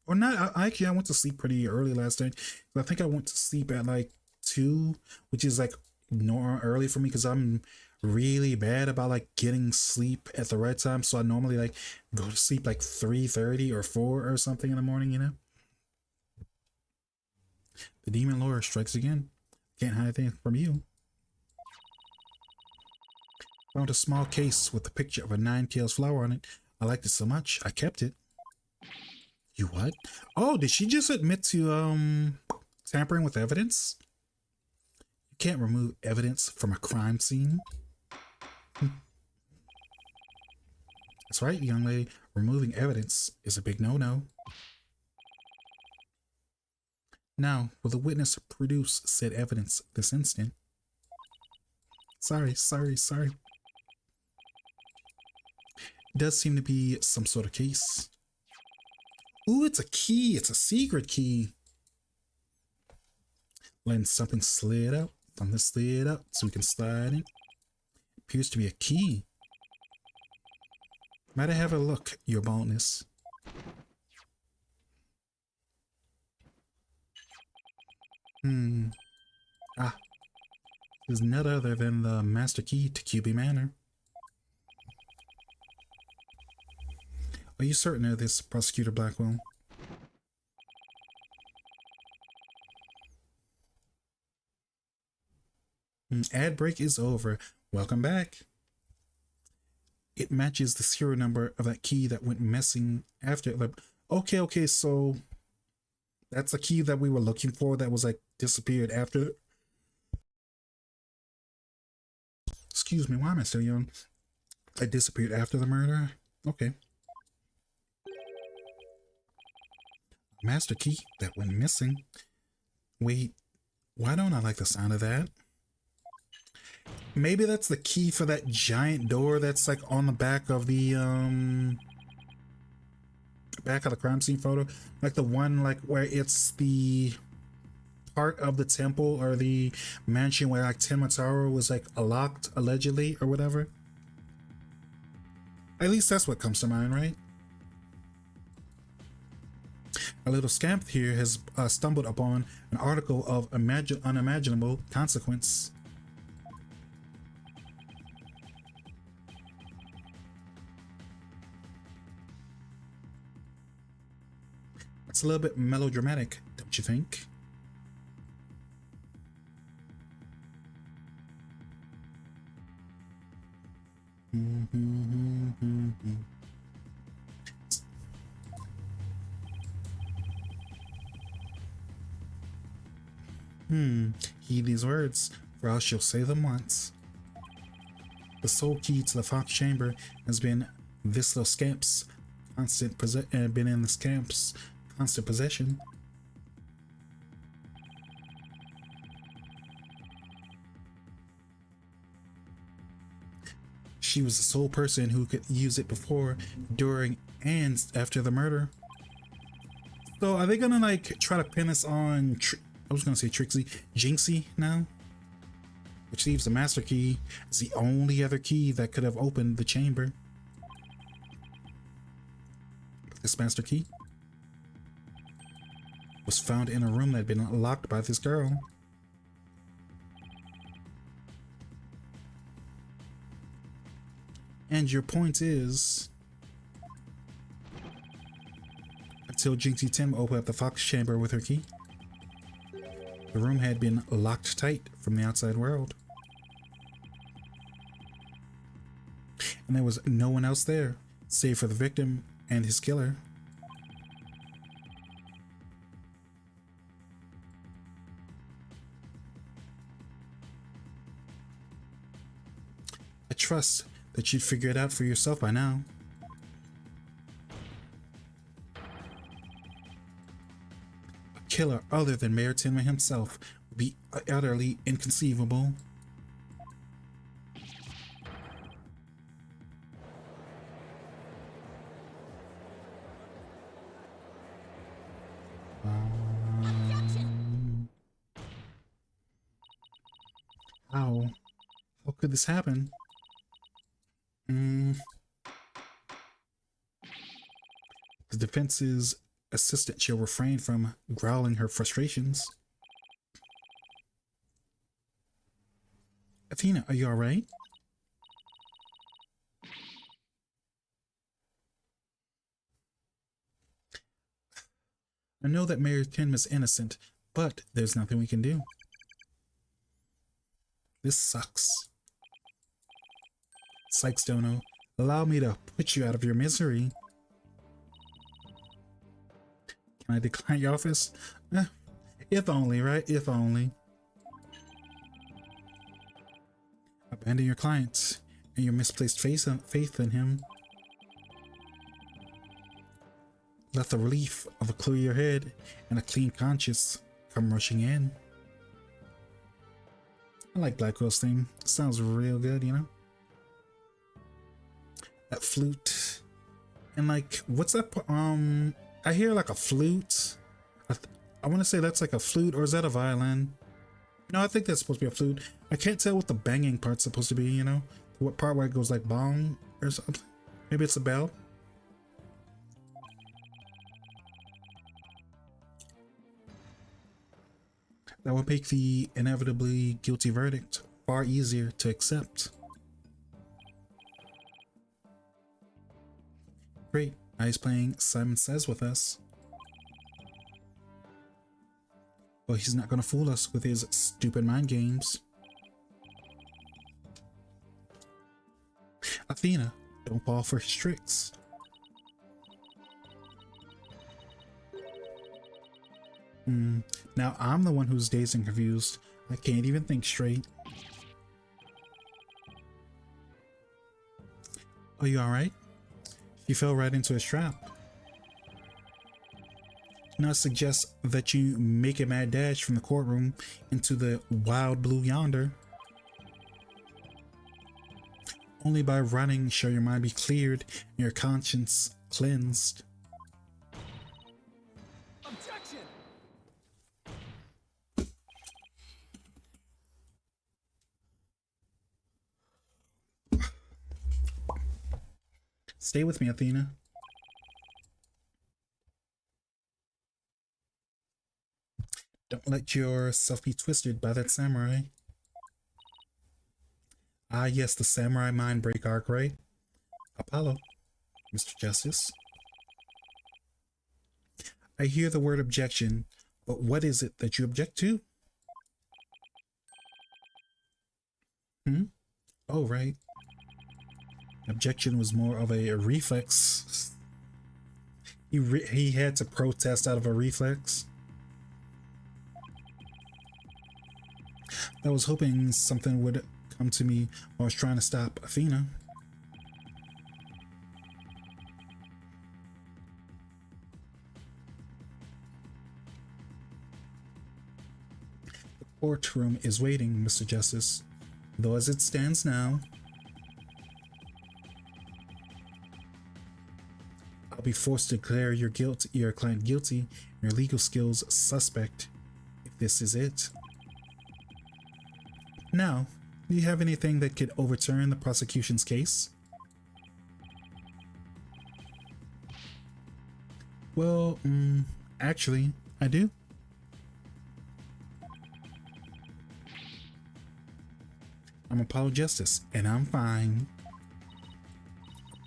Or not, I went to sleep pretty early last night. I think I went to sleep at like 2, which is like early for me because I'm really bad about like getting sleep at the right time. So I normally like go to sleep like 3:30 or 4 or something in the morning, you know? The demon lore strikes again. Can't hide anything from you. Found a small case with a picture of a 9 tails flower on it. I liked it so much, I kept it. You what? Oh, did she just admit to tampering with evidence? You can't remove evidence from a crime scene. That's right, young lady. Removing evidence is a big no-no. Now, will the witness produce said evidence this instant? Sorry. Does seem to be some sort of case. Ooh, it's a key. It's a secret key. Letting something slid out. Something slid out so we can slide in. Appears to be a key. Might I have a look, your boldness? Ah. Is none other than the master key to QB Manor. Are you certain of this, Prosecutor Blackwell? Ad break is over. Welcome back. It matches the serial number of that key that went missing after it. Okay, so that's a key that we were looking for that was like disappeared after. Excuse me, why am I still young? It disappeared after the murder? Okay. Master key that went missing. Wait, why don't I like the sound of that? Maybe that's the key for that giant door that's like on the back of the crime scene photo. Like the one like where it's the part of the temple or the mansion where like Tenma was like locked allegedly or whatever. At least that's what comes to mind, right? A little scamp here has stumbled upon an article of unimaginable consequence. It's a little bit melodramatic, don't you think? Heed these words, for else you'll say them once. The sole key to the Fox Chamber has been this little scamp's constant possession. She was the sole person who could use it before, during, and after the murder. So are they gonna like try to pin us on I was gonna say Trixie, Jinxie now? Which leaves the master key as the only other key that could have opened the chamber. This master key was found in a room that had been locked by this girl. And your point is, until Jinxie Tim opened up the Fox Chamber with her key, the room had been locked tight from the outside world. And there was no one else there, save for the victim and his killer. I trust that you'd figure it out for yourself by now. A killer other than Mayor Tenma himself would be utterly inconceivable. How could this happen? The defense's assistant shall refrain from growling her frustrations. Athena, are you alright? I know that Mayor Tenma is innocent, but there's nothing we can do. This sucks. Sykes Dono, allow me to put you out of your misery. Can I decline your office? If only, right? If only. Abandon your clients and your misplaced faith in him. Let the relief of a clear head and a clean conscience come rushing in. I like Blackwell's theme. Sounds real good, you know? That flute. And like, what's that? I hear like a flute. I want to say that's like a flute, or is that a violin? No, I think that's supposed to be a flute. I can't tell what the banging part's supposed to be, you know? What part where it goes like bong or something. Maybe it's a bell. That would make the inevitably guilty verdict far easier to accept. Great, now he's playing Simon Says with us. Well, he's not gonna fool us with his stupid mind games. Athena, don't fall for his tricks. Now I'm the one who's dazed and confused. I can't even think straight. Are you alright? You fell right into his trap. Now I suggest that you make a mad dash from the courtroom into the wild blue yonder. Only by running shall your mind be cleared and your conscience cleansed. Objection! Stay with me, Athena. Don't let yourself be twisted by that samurai. Ah, yes, the samurai mind break arc, right? Apollo, Mr. Justice. I hear the word objection, but what is it that you object to? Oh, right. Objection was more of a reflex. He had to protest out of a reflex. I was hoping something would come to me while I was trying to stop Athena. The courtroom is waiting, Mr. Justice, though as it stands now, I'll be forced to declare your client guilty, and your legal skills suspect, if this is it. Now, do you have anything that could overturn the prosecution's case? Well, actually, I do. I'm Apollo Justice, and I'm fine.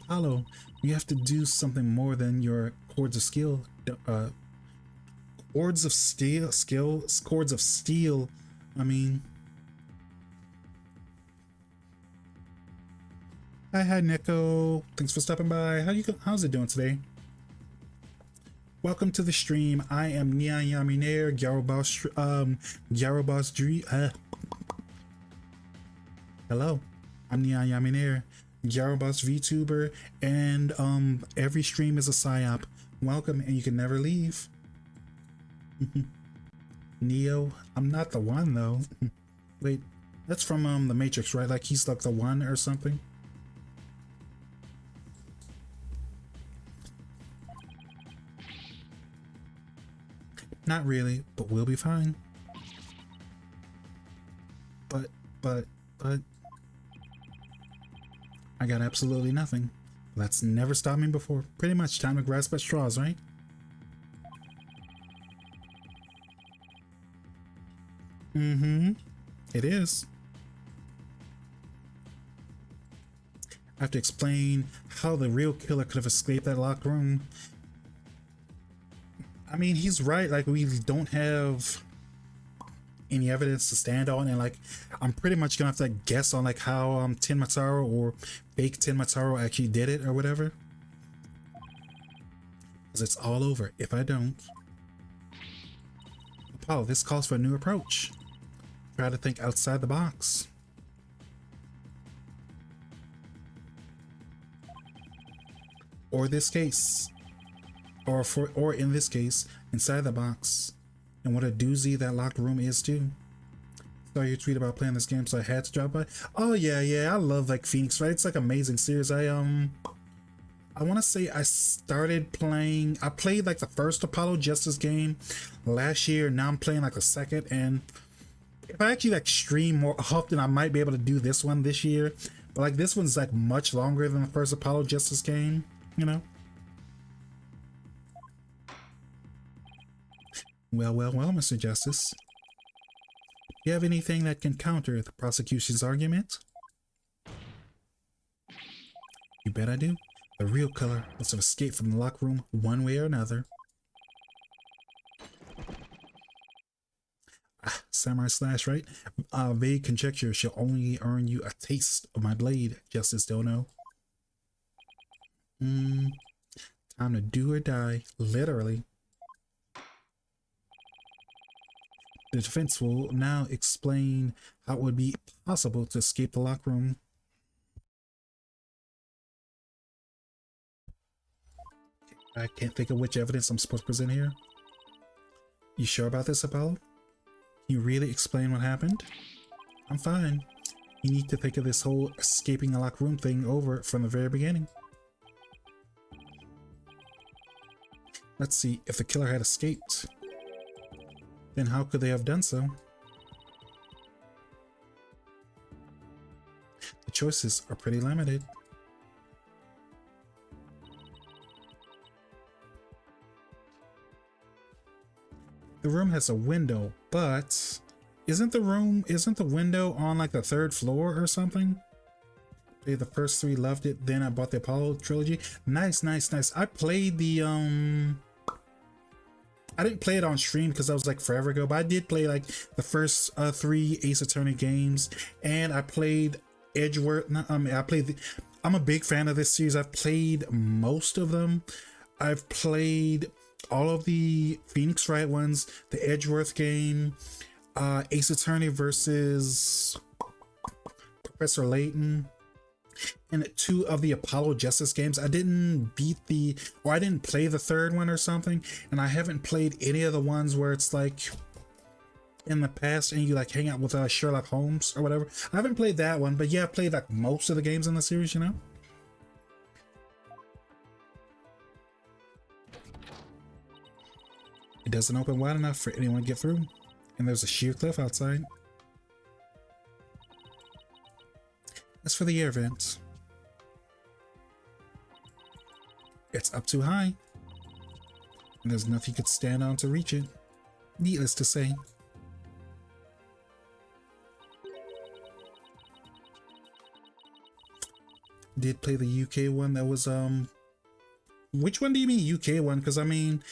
Apollo, you have to do something more than your cords of steel. Cords of steel. I mean. Hi, Nico. Thanks for stopping by. How's it doing today? Welcome to the stream. I am Nyan Yaminair, Gyaru Vtuber. Hello, I'm Nyan Yaminair, Gyaru Vtuber, and every stream is a psyop. Welcome, and you can never leave. Neo, I'm not the one though. Wait, that's from the Matrix, right? Like he's like the one or something. Not really, but we'll be fine. But I got absolutely nothing. That's never stopped me before. Pretty much time to grasp at straws, right? It is. I have to explain how the real killer could have escaped that locked room. I mean, he's right. Like, we don't have any evidence to stand on, and like I'm pretty much gonna have to guess on like how Tenmataro or fake Tenmataro actually did it or whatever, because it's all over if I don't. Apollo, this calls for a new approach. Try to think outside the box. Or this case, or in this case, inside the box. And what a doozy that locked room is too. Saw your tweet about playing this game, so I had to drop by. Oh yeah, I love like Phoenix, right? It's like amazing series. I want to say I played like the first Apollo Justice game last year. Now I'm playing like the second, and if I actually like stream more often, I might be able to do this one this year. But like this one's like much longer than the first Apollo Justice game, you know? Well, Mr. Justice. Do you have anything that can counter the prosecution's argument? You bet I do. The real killer must have escaped from the locker room one way or another. Samurai Slash, right? Vague conjecture shall only earn you a taste of my blade, Justice Dono. Time to do or die, literally. The defense will now explain how it would be possible to escape the locker room. I can't think of which evidence I'm supposed to present here. You sure about this, Apollo? Can you really explain what happened? I'm fine. You need to think of this whole escaping the locker room thing over from the very beginning. Let's see, if the killer had escaped, then how could they have done so? The choices are pretty limited. The room has a window, but isn't the window on like the third floor or something? Played the first three, loved it, then I bought the Apollo trilogy. Nice. I played the I didn't play it on stream because that was like forever ago, but I did play like the first three Ace Attorney games, and I played Edgeworth. I'm a big fan of this series. I've played most of them. I've played all of the Phoenix Wright ones, the Edgeworth game, Ace Attorney versus Professor Layton, and 2 of the Apollo Justice games. I didn't play the third one or something, and I haven't played any of the ones where it's like in the past and you like hang out with Sherlock Holmes or whatever. I haven't played that one, but yeah, I played like most of the games in the series, you know? It doesn't open wide enough for anyone to get through, and there's a sheer cliff outside. As for the air vent, it's up too high, and there's nothing you could stand on to reach it, needless to say. Did play the UK one that was, which one do you mean UK one? Because I mean,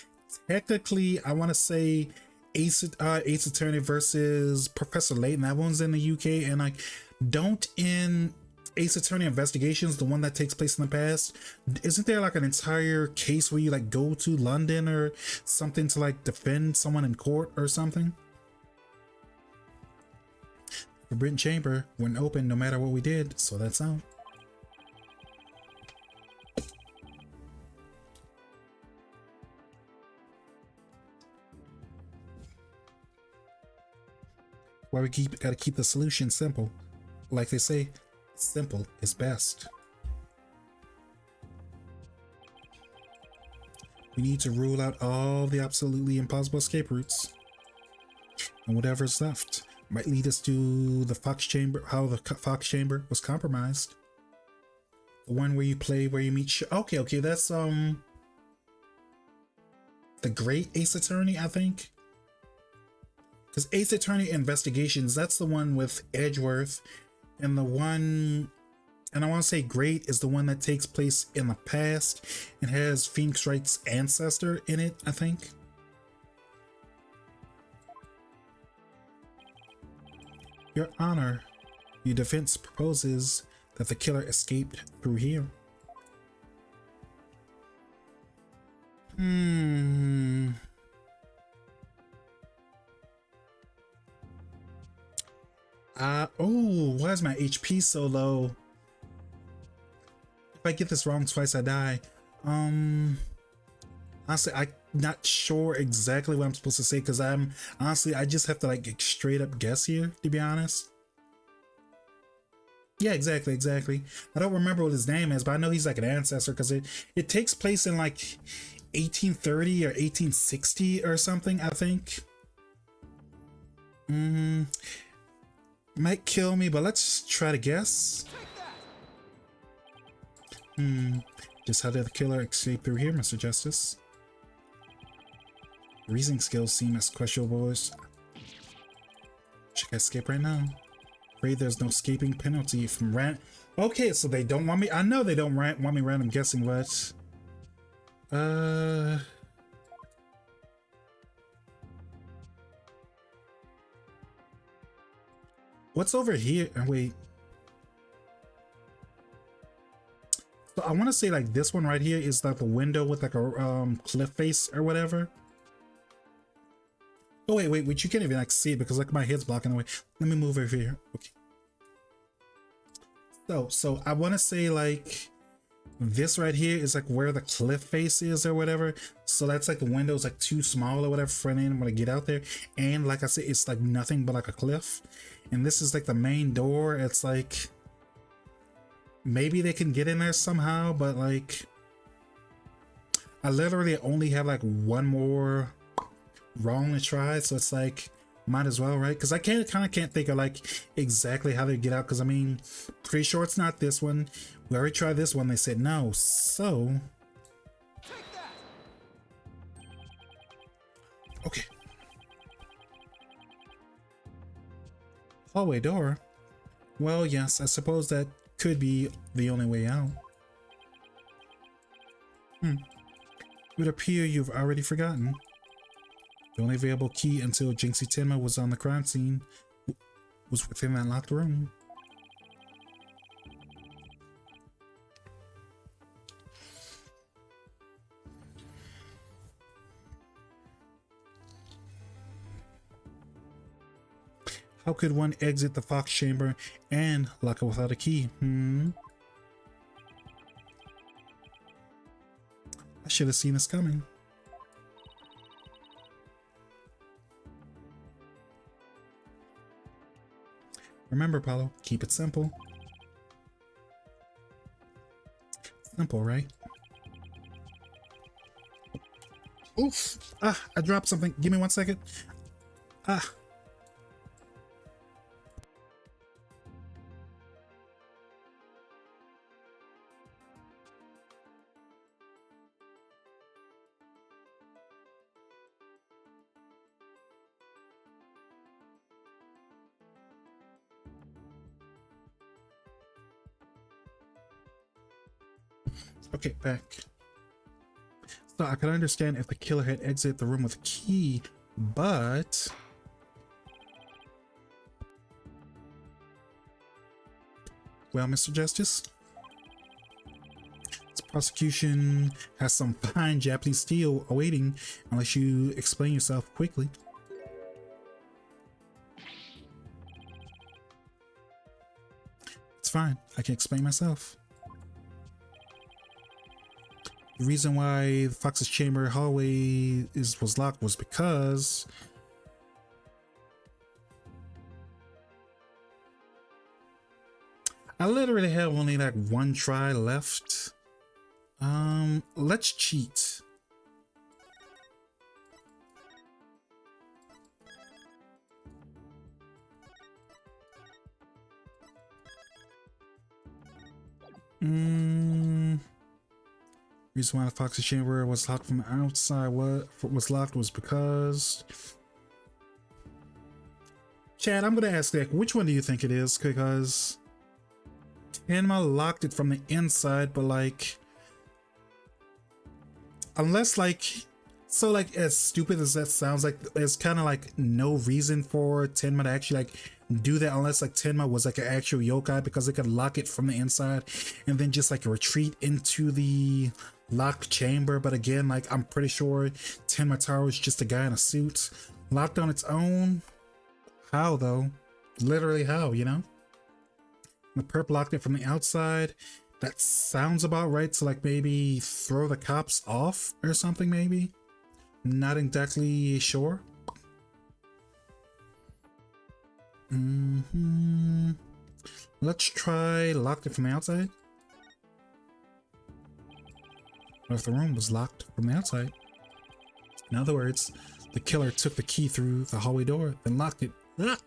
technically, I want to say Ace Attorney versus Professor Layton. That one's in the UK, and like, don't in Ace Attorney Investigations, the one that takes place in the past, isn't there like an entire case where you like go to London or something to like defend someone in court or something? The Britain Chamber wouldn't open no matter what we did, so that's out. Why we gotta keep the solution simple. Like they say, simple is best. We need to rule out all the absolutely impossible escape routes, and whatever's left might lead us to the Fox Chamber. How the Fox Chamber was compromised. The one where you play, where you meet. Okay, that's the Great Ace Attorney, I think. Because Ace Attorney Investigations, that's the one with Edgeworth, and the one, and I want to say Great is the one that takes place in the past and has Phoenix Wright's ancestor in it, I think. Your Honor, your defense proposes that the killer escaped through here. Oh, why is my HP so low? If I get this wrong twice, I die. Honestly, I'm not sure exactly what I'm supposed to say because I just have to like straight up guess here, to be honest. Yeah, exactly. I don't remember what his name is, but I know he's like an ancestor because it takes place in like 1830 or 1860 or something, I think. Might kill me, but let's try to guess. Just how did the killer escape through here, Mr. Justice? Reasoning skills seem as questionable as... Should I escape right now? Afraid there's no escaping penalty from Okay, so they don't want me... I know they don't want me random guessing, but... What's over here? Wait. So I want to say like this one right here is like the window with like a cliff face or whatever. Oh wait, you can't even like see it because like my head's blocking the way. Let me move over here. Okay. So I want to say like this right here is like where the cliff face is or whatever. So that's like the window's like too small or whatever front end. I'm gonna get out there, and like I said, it's like nothing but like a cliff. And this is like the main door. It's like maybe they can get in there somehow, but like I literally only have like one more wrong to try, so it's like might as well, right? Because I kind of can't think of like exactly how they get out, because I mean pretty sure it's not this one. We already tried this one, they said no, so okay. Hallway door. Well, yes, I suppose that could be the only way out. It would appear you've already forgotten. The only available key until Jinxie Tenma was on the crime scene was within that locked room. How could one exit the Fox chamber and lock it without a key? I should have seen this coming. Remember, Paulo, keep it simple. Simple, right? Oof! I dropped something. Give me 1 second. Okay, back. So I could understand if the killer had exited the room with a key, but well, Mr. Justice, this prosecution has some fine Japanese steel awaiting unless you explain yourself quickly. It's fine, I can explain myself. The reason why the Fox's chamber hallway was locked was because I literally have only like one try left. Let's cheat. Reason why the Fox's chamber was locked from the outside was locked was because... Chad, I'm gonna ask Nick, which one do you think it is? Because Tenma locked it from the inside, but like, unless like So like, as stupid as that sounds, like there's kind of like no reason for Tenma to actually like do that unless like Tenma was like an actual yokai, because they could lock it from the inside and then just like retreat into the locked chamber. But again, like I'm pretty sure Tenma Taro is just a guy in a suit locked on its own. How though? Literally how, you know? The perp locked it from the outside. That sounds about right. To like maybe throw the cops off or something, maybe. Not exactly sure. Let's try locked it from the outside. What if the room was locked from the outside? In other words, the killer took the key through the hallway door, then locked it. Ah!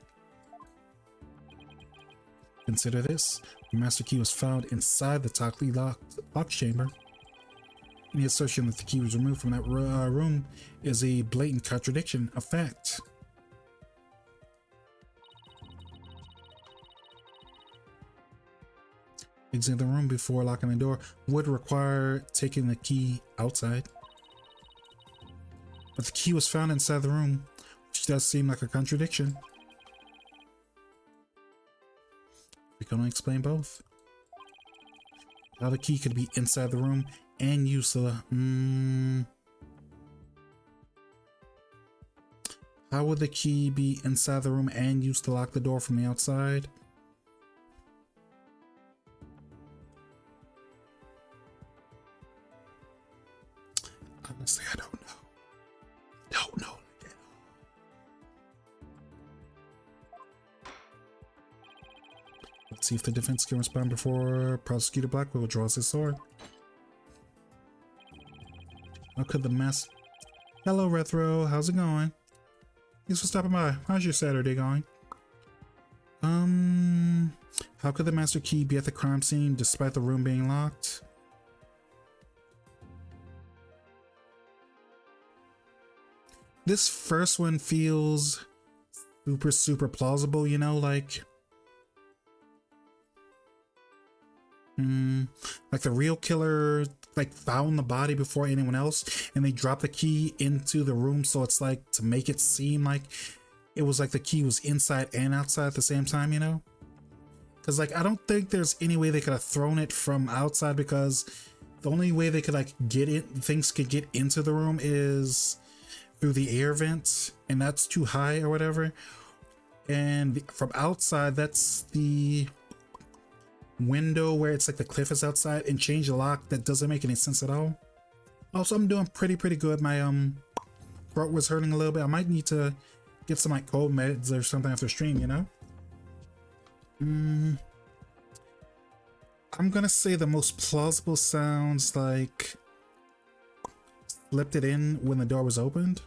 Consider this. The master key was found inside the tightly locked box chamber. The assertion that the key was removed from that room is a blatant contradiction of fact. Exiting the room before locking the door would require taking the key outside. But the key was found inside the room, which does seem like a contradiction. We can only explain both. How the key could be inside the room and use the how would the key be inside the room and used to lock the door from the outside? Honestly, I don't know. Don't know. Let's see if the defense can respond before Prosecutor Blackwell draws his sword. How could the mess? Hello, Retro. How's it going? Thanks for stopping by. How's your Saturday going? How could the master key be at the crime scene despite the room being locked? This first one feels super plausible, you know, like like the real killer like found the body before anyone else and they dropped the key into the room, so it's like to make it seem like it was like the key was inside and outside at the same time, you know? Because like I don't think there's any way they could have thrown it from outside, because the only way they could like get it, things could get into the room is through the air vent, and that's too high or whatever. And from outside, that's the window where it's like the cliff is outside, and change the lock. That doesn't make any sense at all. Also, I'm doing pretty good. My throat was hurting a little bit. I might need to get some like cold meds or something after stream, you know? I'm gonna say the most plausible sounds like slipped it in when the door was opened.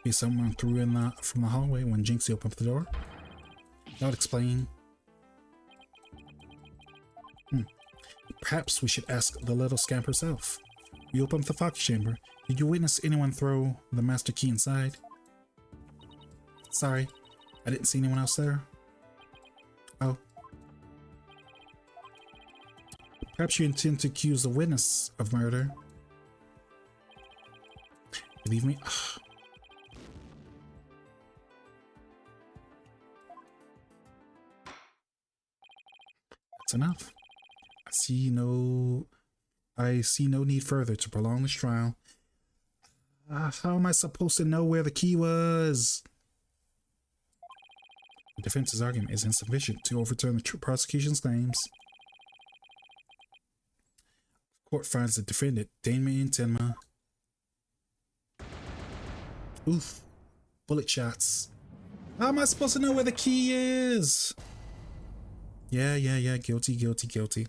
Be someone threw in from the hallway when Jinxie opened up the door. That would explain. Perhaps we should ask the little scamp herself. You opened the fox chamber. Did you witness anyone throw the master key inside? Sorry, I didn't see anyone else there. Oh. Perhaps you intend to accuse the witness of murder. Believe me? Ugh. That's enough. I see no need further to prolong this trial. How am I supposed to know where the key was? The defense's argument is insufficient to overturn the prosecution's claims. The court finds the defendant, Damien Tenma. Oof. Bullet shots. How am I supposed to know where the key is? Yeah. Guilty.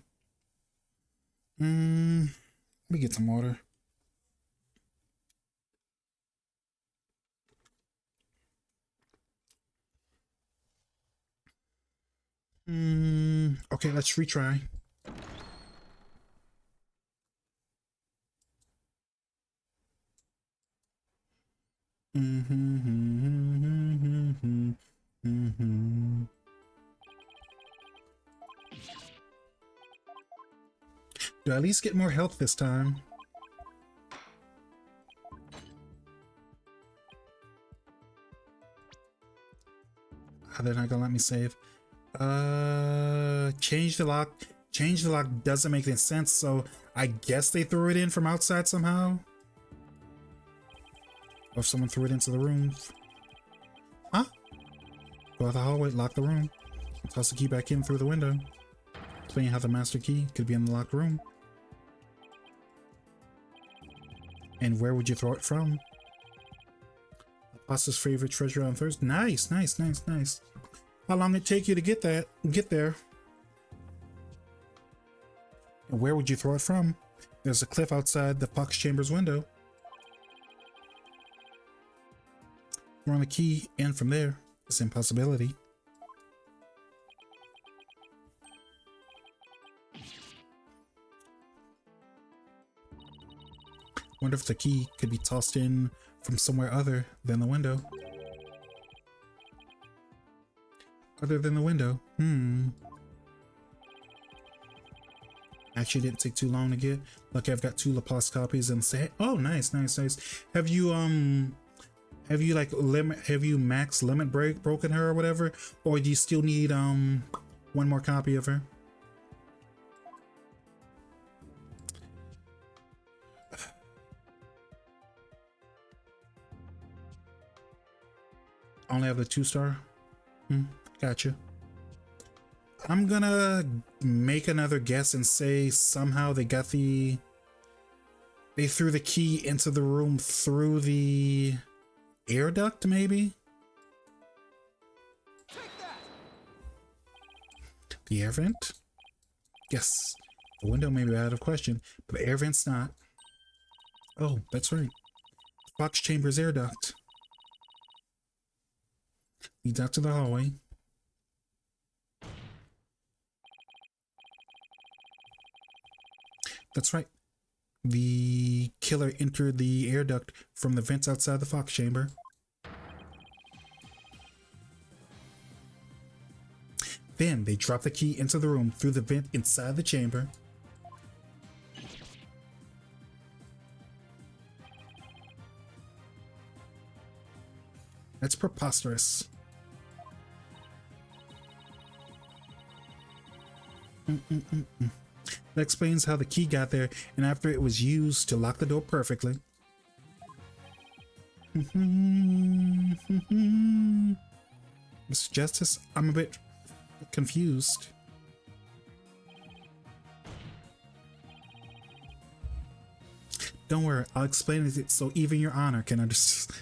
Let me get some water. Okay, let's retry. Do I at least get more health this time? they're not gonna let me save. Change the lock. Change the lock doesn't make any sense, so I guess they threw it in from outside somehow. Or if someone threw it into the room. Huh? Go out the hallway, lock the room. Toss the key back in through the window. Explain how the master key could be in the locked room. And where would you throw it from? Pasta's favorite treasure on Thursday. Nice, nice, nice, nice. How long it take you to get there? And where would you throw it from? There's a cliff outside the Fox Chamber's window. Throwing the key in from there is an impossibility. Wonder if the key could be tossed in from somewhere other than the window. Other than the window. Actually didn't take too long to get. Lucky I've got 2 Laplace copies and say, oh, nice, nice, nice. Have you max limit broken her or whatever? Or do you still need one more copy of her? Only have the 2-star? Gotcha. I'm gonna make another guess and say somehow they threw the key into the room through the air duct, maybe? The air vent? Yes. The window may be out of question, but the air vent's not. Oh, that's right. Fox Chamber's air duct leads out to the hallway. That's right. The killer entered the air duct from the vents outside the Fox Chamber. Then they dropped the key into the room through the vent inside the chamber. That's preposterous. That explains how the key got there and after it was used to lock the door perfectly. Mr. Justice, I'm a bit confused. Don't worry, I'll explain it so even Your Honor can understand.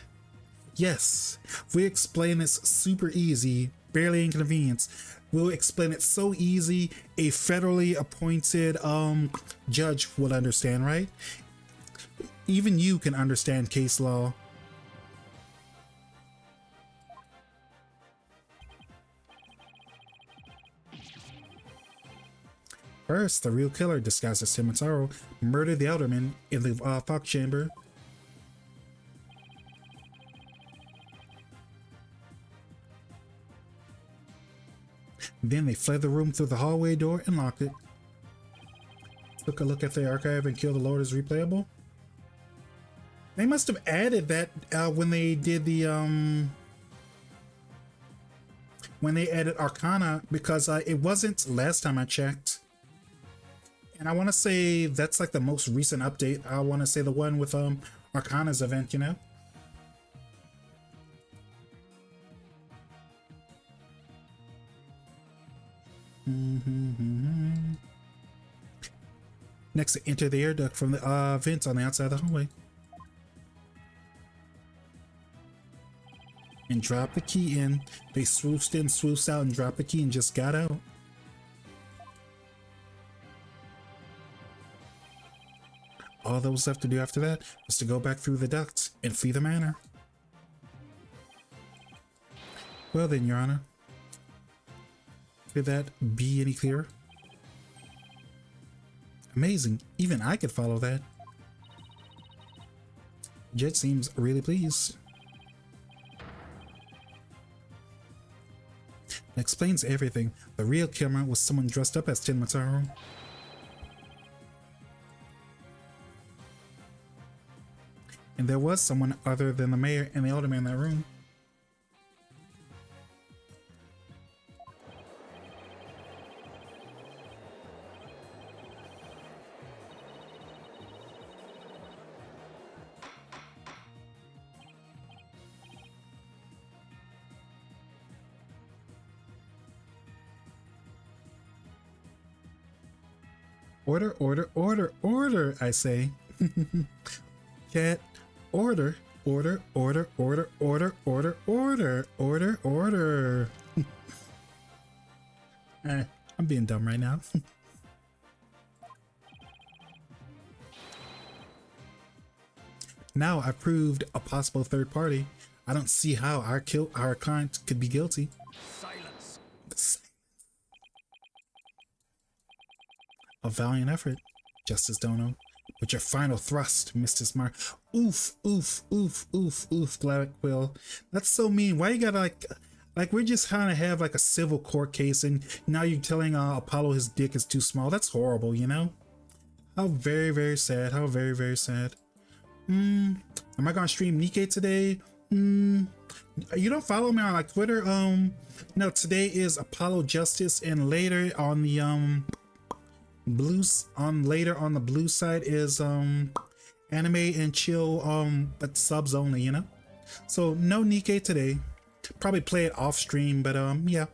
Yes, we explain this super easy, barely inconvenience. We'll explain it so easy a federally appointed judge would understand, right? Even you can understand case law. First, the real killer, disguised as Timitaro, murdered the Elderman in the Fox Chamber. Then they fled the room through the hallway door and locked it. Took a look at the archive and killed the Lord is replayable. They must have added that when they did the when they added Arcana, because it wasn't last time I checked. And I want to say that's like the most recent update. I want to say the one with Arcana's event, you know? Next, they enter the air duct from the vents on the outside of the hallway. And drop the key in. They swooshed in, swooshed out, and dropped the key and just got out. All that was left to do after that was to go back through the ducts and flee the manor. Well then, Your Honor. Could that be any clearer? Amazing. Even I could follow that. Judge seems really pleased. That explains everything. The real killer was someone dressed up as Timitaro. And there was someone other than the mayor and the alderman in that room. Order, order, order, order, I say. Chat, order, order, order, order, order, order, order, order, order. I'm being dumb right now. Now I've proved a possible third party. I don't see how our client could be guilty. Silence. A valiant effort, Justice Dono. But your final thrust, Mr. Smart. Oof, oof, oof, oof, oof, Gladquill. That's so mean. Why you gotta like we're just trying to have like a civil court case, and now you're telling Apollo his dick is too small. That's horrible, you know? How very, very sad. How very, very sad. Am I gonna stream Nikkei today? You don't follow me on like Twitter? No, today is Apollo Justice, and later on the later on the blue side is anime and chill, but subs only, you know? So no Nikkei today. Probably play it off stream, but yeah.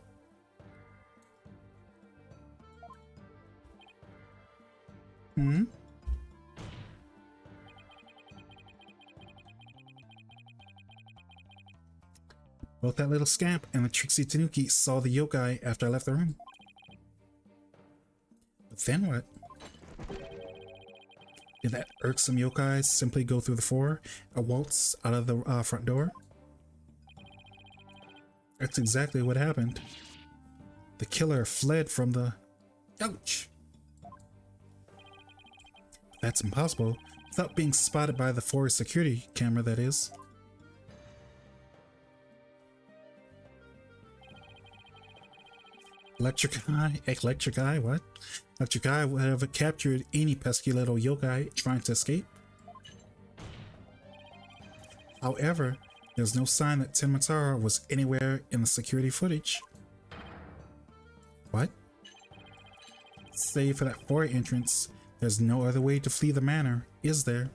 Both that little scamp and the Trixie Tanuki saw the yokai after I left the room. But then what? Did that irksome yokai simply go through the floor and waltz out of the front door? That's exactly what happened. The killer fled from the... Ouch! That's impossible. Without being spotted by the forest security camera, that is. Electric Eye, what? Electric Eye would have captured any pesky little yokai trying to escape. However, there's no sign that Tenmatara was anywhere in the security footage. What? Save for that foyer entrance, there's no other way to flee the manor, is there?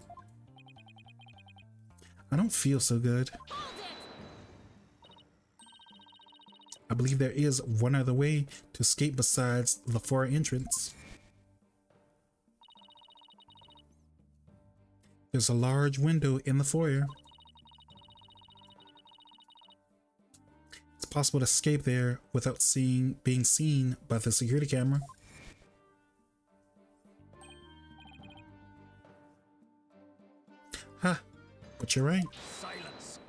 I don't feel so good. I believe there is one other way to escape besides the foyer entrance. There's a large window in the foyer. It's possible to escape there without being seen by the security camera. Ha! But you're right. Silence.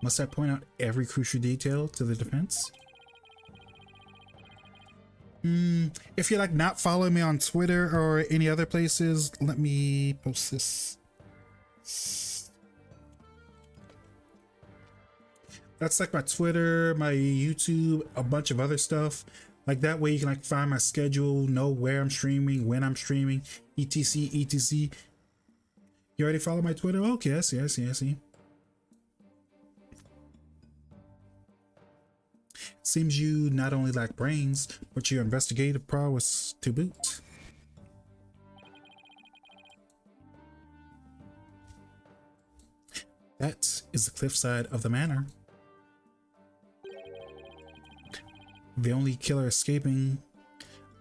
Must I point out every crucial detail to the defense? If you're like not following me on Twitter or any other places, let me post this. That's like my Twitter, my YouTube, a bunch of other stuff. Like that way you can like find my schedule, know where I'm streaming, when I'm streaming, etc, etc. You already follow my Twitter? Okay, I see. Seems you not only lack brains, but your investigative prowess to boot. That is the cliffside of the manor. The only killer escaping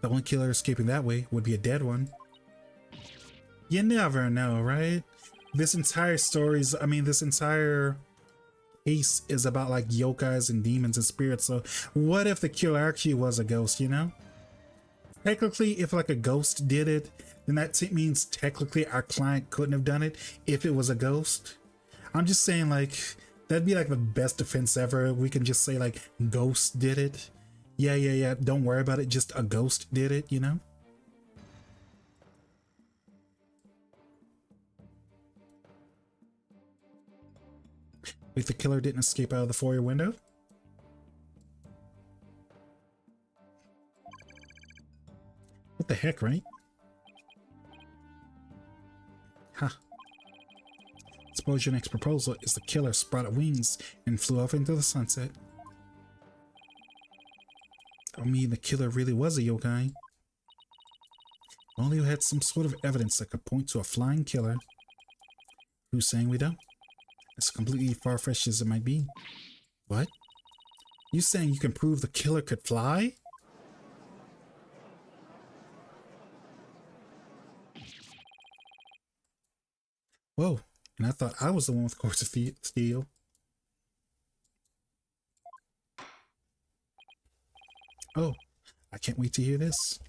that way would be a dead one. You never know, right? This entire case is about like yokais and demons and spirits. So what if the killer actually was a ghost, you know? Technically, if like a ghost did it, then that means technically our client couldn't have done it if it was a ghost. I'm just saying, like, that'd be like the best defense ever. We can just say like ghost did it. Yeah. Don't worry about it. Just a ghost did it, you know? Wait, the killer didn't escape out of the foyer window? What the heck, right? Huh. Suppose your next proposal is the killer sprouted wings and flew off into the sunset. I mean, the killer really was a yokai. Only we had some sort of evidence that could point to a flying killer. Who's saying we don't? As completely far-fetched as it might be. What? You saying you can prove the killer could fly? Whoa, and I thought I was the one with Course of Steel. Oh, I can't wait to hear this.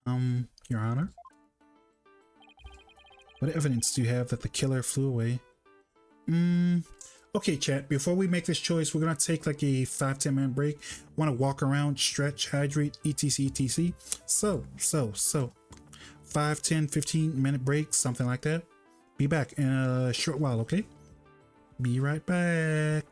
Your Honor? What evidence do you have that the killer flew away? Okay, chat, before we make this choice, we're gonna take like a 5-10 minute break. Want to walk around, stretch, hydrate, etc, etc. So 5, 10, 15 minute break, something like that. Be back in a short while, okay? Be right back.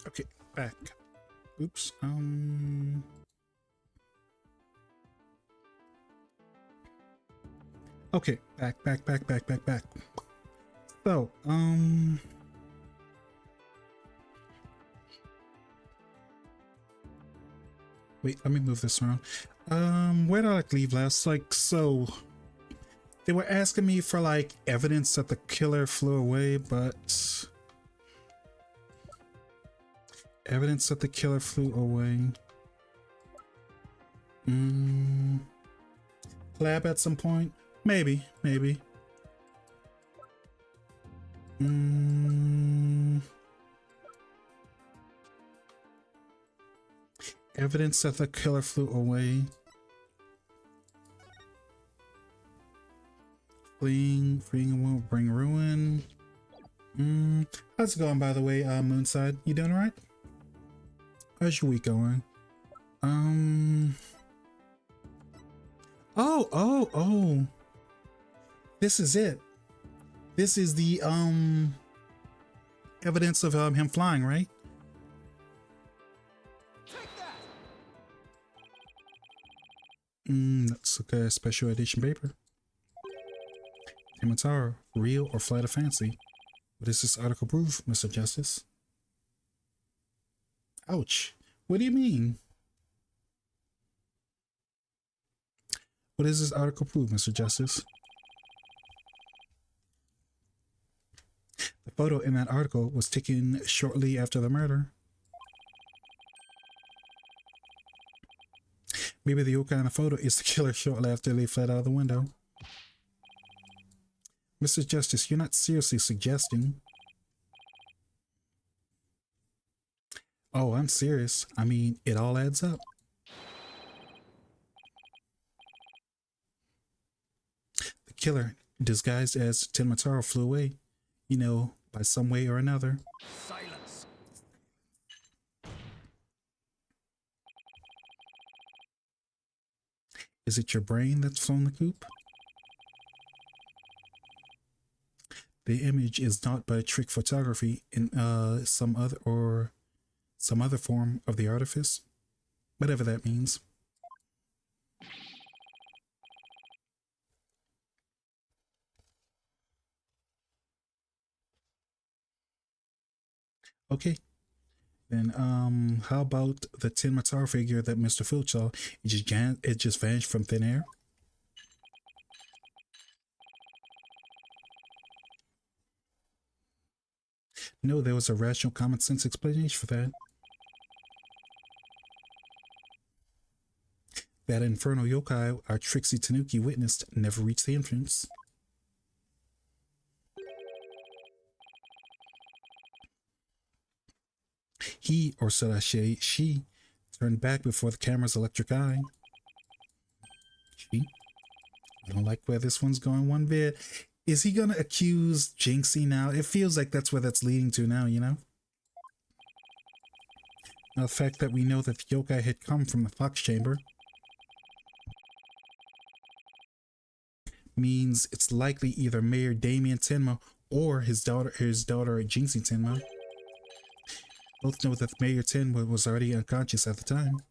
Okay, back. Oops. Okay, back. So, wait, let me move this around. Where did I leave last? Like, so they were asking me for like evidence that the killer flew away, but evidence that the killer flew away. Collab at some point? Maybe. Evidence that the killer flew away. Freeing won't bring ruin. How's it going, by the way, Moonside? You doing alright? How's your week going? Oh. This is it. This is the, evidence of him flying, right? That's like a special edition paper. Timataro, real or flight of fancy? What does this article prove, Mr. Justice? Ouch. What do you mean? What does this article prove, Mr. Justice? The photo in that article was taken shortly after the murder. Maybe the yokai in the photo is the killer shortly after they fled out of the window. Mr. Justice, you're not seriously suggesting... Oh, I'm serious. I mean, it all adds up. The killer, disguised as Timataro, flew away, you know, by some way or another. Silence. Is it your brain that's flown the coop? The image is not by trick photography in some other form of the artifice, whatever that means. Okay, then how about the Tin Matar figure that Mr. Filch saw? It just vanished from thin air. No, there was a rational common sense explanation for that. That infernal yokai our Trixie Tanuki witnessed never reached the entrance. He, or should I say she, turned back before the camera's electric eye. She? I don't like where this one's going one bit. Is he gonna accuse Jinxie now? It feels like that's where that's leading to now, you know? Now, the fact that we know that the yokai had come from the Fox Chamber means it's likely either Mayor Damien Tenma or his daughter Jinxie Tenma. Both know that Mayor Tenma was already unconscious at the time.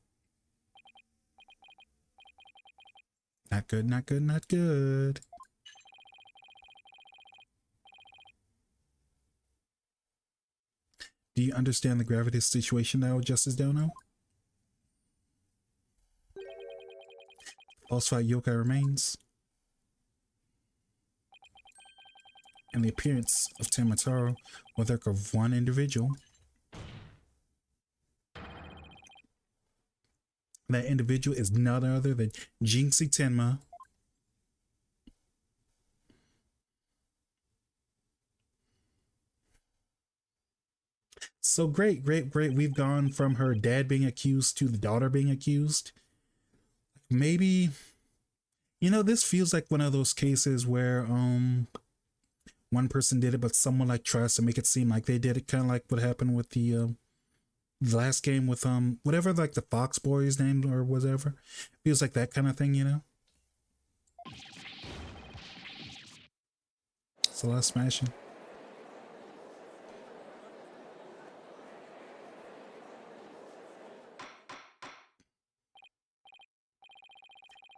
Not good, not good, not good. Do you understand the gravity of the situation now, Justice Dono? Falsified yokai remains. And the appearance of Tamataro were that of one individual. That individual is none other than Jinxie Tenma. So great. We've gone from her dad being accused to the daughter being accused. Maybe, you know, this feels like one of those cases where one person did it, but someone like tries to make it seem like they did it, kind of like what happened with the last game with whatever, like the Fox Boys name or whatever. Feels like that kind of thing, you know. It's a lot of smashing.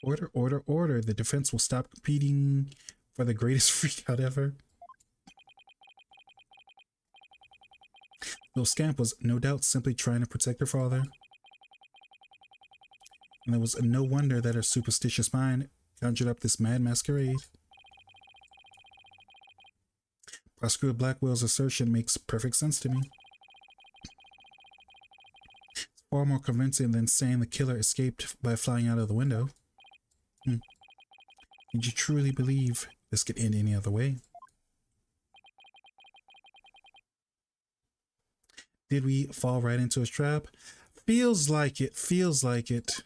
Order, order, order. The defense will stop competing for the greatest freakout ever. Little scamp was no doubt simply trying to protect her father. And it was no wonder that her superstitious mind conjured up this mad masquerade. Prosecutor Blackwell's assertion makes perfect sense to me. It's far more convincing than saying the killer escaped by flying out of the window. Did you truly believe this could end any other way? Did we fall right into his trap? Feels like it. Feels like it.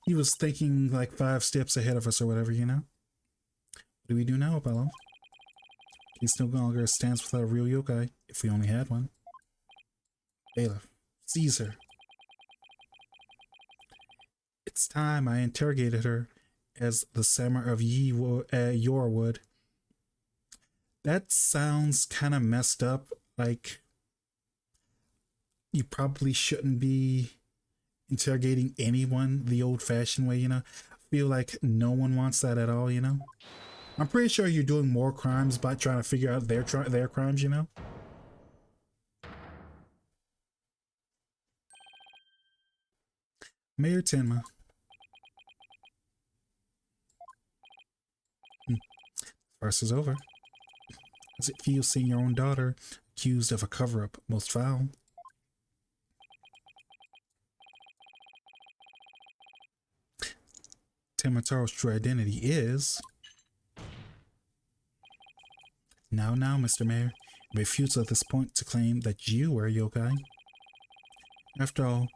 He was thinking like 5 steps ahead of us or whatever, you know? What do we do now, Apollo? He's no longer stands without a real yokai, if we only had one. Bailiff, Caesar. It's time I interrogated her as the Samurai of Yor would. That sounds kind of messed up. Like, you probably shouldn't be interrogating anyone the old-fashioned way, you know? I feel like no one wants that at all, you know? I'm pretty sure you're doing more crimes by trying to figure out their crimes, you know? Mayor Tenma. Farce is over. As it feels seeing your own daughter accused of a cover-up most foul. Tenmataro's true identity is... Now, Mr. Mayor, it refutes at this point to claim that you were a yokai. After all,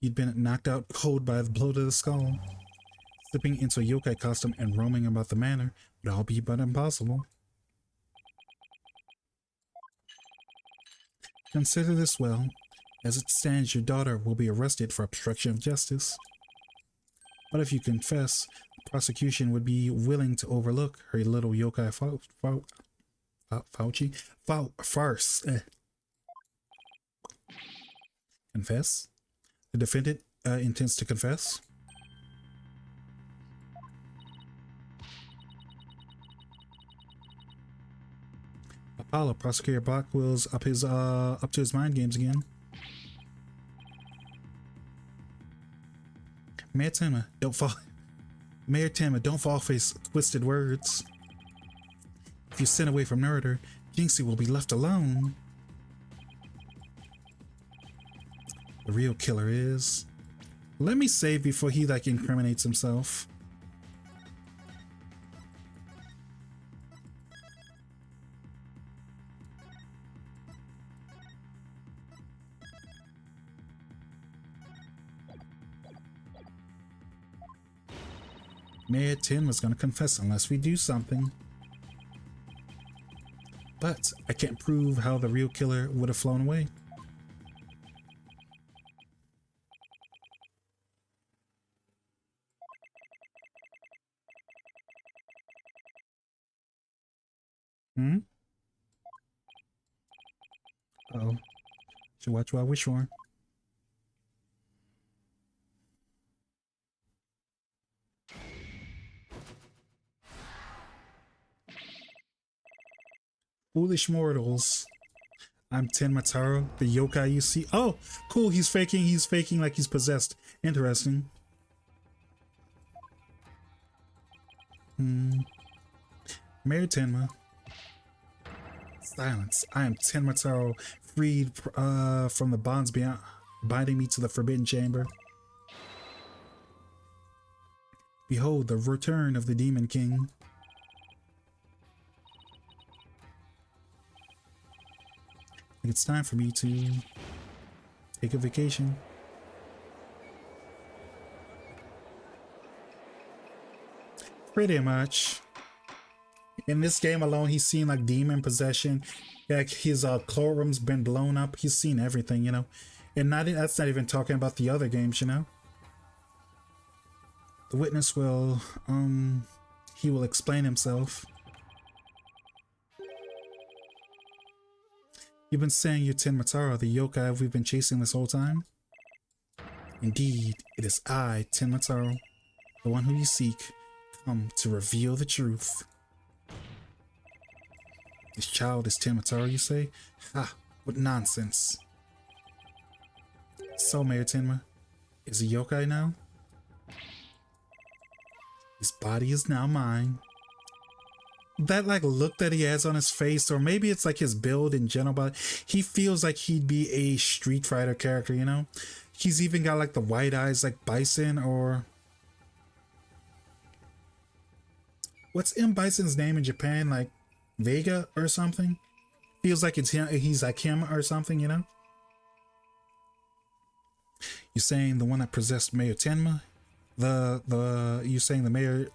you'd been knocked out cold by the blow to the skull. Slipping into a yokai costume and roaming about the manor would all be but impossible. Consider this well. As it stands, your daughter will be arrested for obstruction of justice. But if you confess, the prosecution would be willing to overlook her little yokai farce. Confess? The defendant intends to confess? Apollo, Prosecutor Blackwell's up to his mind games again. Mayor Tenma, don't fall for his twisted words. If you sin away from murder, Jinxie will be left alone. The real killer is... Let me save before he like incriminates himself. Mayor Tin was going to confess unless we do something. But I can't prove how the real killer would have flown away. Uh-oh. Should watch while we're shore. Foolish mortals. I'm Tenmataro, the yokai you see. Oh, cool. He's faking like he's possessed. Interesting. Mayor Tenma. Silence. I am Tenmataro, freed from the bonds beyond binding me to the Forbidden Chamber. Behold the return of the Demon King. It's time for me to take a vacation. Pretty much. In this game alone, he's seen like demon possession. Like his chlorum's been blown up. He's seen everything, you know. And that's not even talking about the other games, you know. The witness will, he will explain himself. You've been saying you're Tenmataro, the yokai we've been chasing this whole time? Indeed, it is I, Tenmataro, the one who you seek, come to reveal the truth. This child is Tenmataro, you say? Ha! What nonsense. So, Mayor Tenma, is he yokai now? His body is now mine. That like look that he has on his face, or maybe it's like his build in general, but he feels like he'd be a Street Fighter character, you know? He's even got like the white eyes like Bison, or what's M. Bison's name in Japan? Like Vega or something? Feels like it's him, he's like him or something, you know? You're saying the one that possessed Mayor Tenma? You're saying the mayor?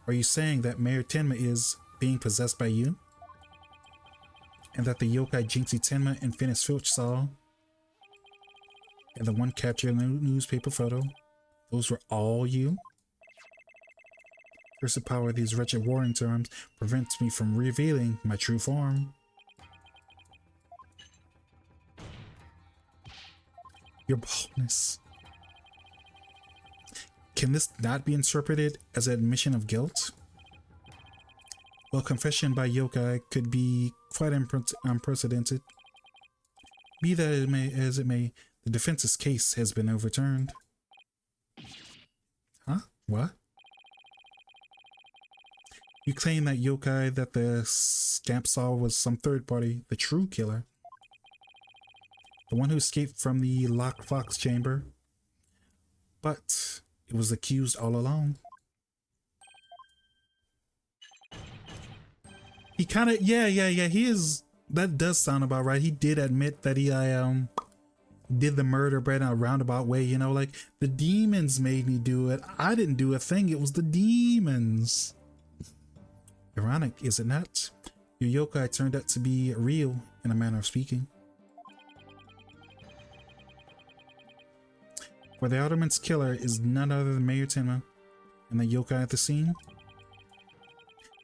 Are you saying that Mayor Tenma is being possessed by you? And that the yokai Jinxie Tenma and Phineas Filch saw, and the one captured in the newspaper photo, those were all you? Cursed power of these wretched warring terms prevents me from revealing my true form. Your boldness. Can this not be interpreted as an admission of guilt? Well, confession by yokai could be quite unprecedented. Be that as it may, the defense's case has been overturned. Huh? What? You claim that yokai that the scamp saw was some third party, the true killer. The one who escaped from the locked fox chamber. But it was accused all along. He kind of, yeah, he is, that does sound about right. He did admit that he did the murder, but in a roundabout way, you know, like the demons made me do it. I didn't do a thing, it was the demons. Ironic, is it not? Your yokai turned out to be real, in a manner of speaking. For the Alderman's killer is none other than Mayor Tenma, and the yokai at the scene.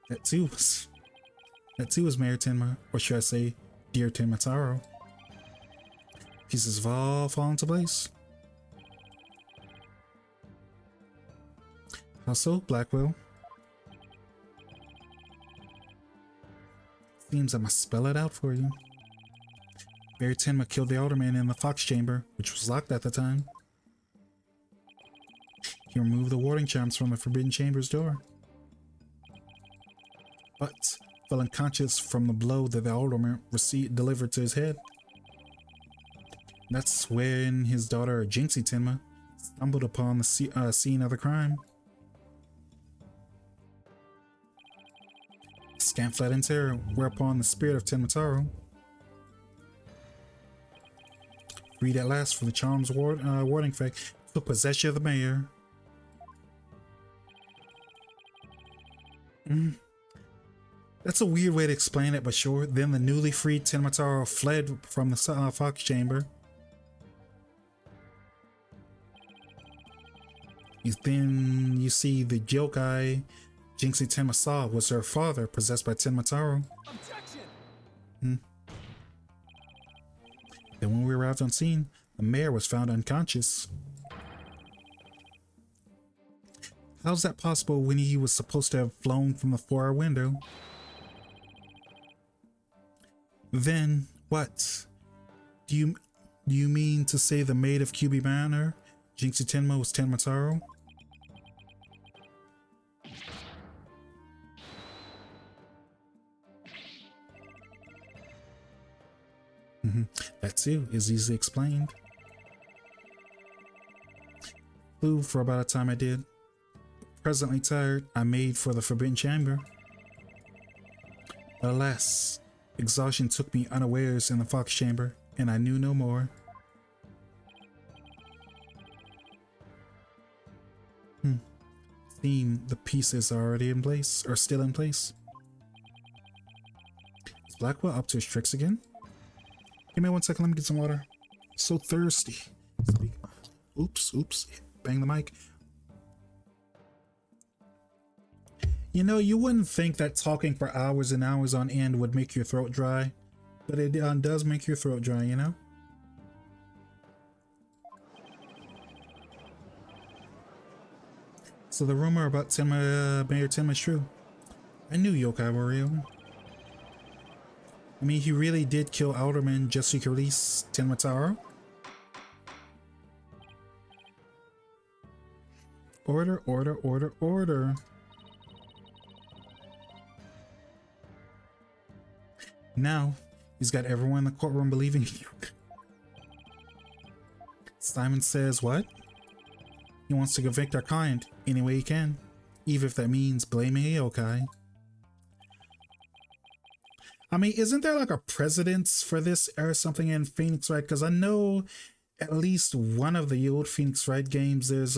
That too was Mayor Tenma, or should I say, Dear Tenmataro. Pieces have all fallen into place. How so, Blackwell? Seems I must spell it out for you. Mayor Tenma killed the Alderman in the Fox Chamber, which was locked at the time. He removed the warding charms from the Forbidden Chamber's door, but fell unconscious from the blow that the Alderman delivered to his head. That's when his daughter, Jinxie Tenma, stumbled upon the scene of the crime. Scamp fled in terror, whereupon the spirit of Tenmataro, freed at last from the charm's warding effect, took possession of the mayor. That's a weird way to explain it, but sure. Then the newly freed Tenmataro fled from the Fox Chamber. Then you see the yokai Jinxie Tenma saw was her father, possessed by Tenmataro. Then when we arrived on scene, the mayor was found unconscious. How's that possible when he was supposed to have flown from the 4-hour window? Then what? Do you mean to say the maid of QB Manor, Jinxie Tenma, was Tenmataro? That too is easily explained. Flew for about a time I did. Presently tired, I made for the Forbidden Chamber. But alas, exhaustion took me unawares in the Fox Chamber, and I knew no more. Seem the pieces are already in place, or still in place. Is Blackwell up to his tricks again? Give me 1 second, let me get some water. So thirsty. Oops, bang the mic. You know, you wouldn't think that talking for hours and hours on end would make your throat dry, but it does make your throat dry, you know? So the rumor about Mayor Tenma is true. I knew Yokai were real. I mean, he really did kill Alderman just so he could release Tenma Taro. Order, order, order, order. Now, he's got everyone in the courtroom believing you. Simon says what? He wants to convict our client any way he can, even if that means blaming a yokai. I mean, isn't there like a precedence for this or something in Phoenix Wright? Because I know at least one of the old Phoenix Wright games, there's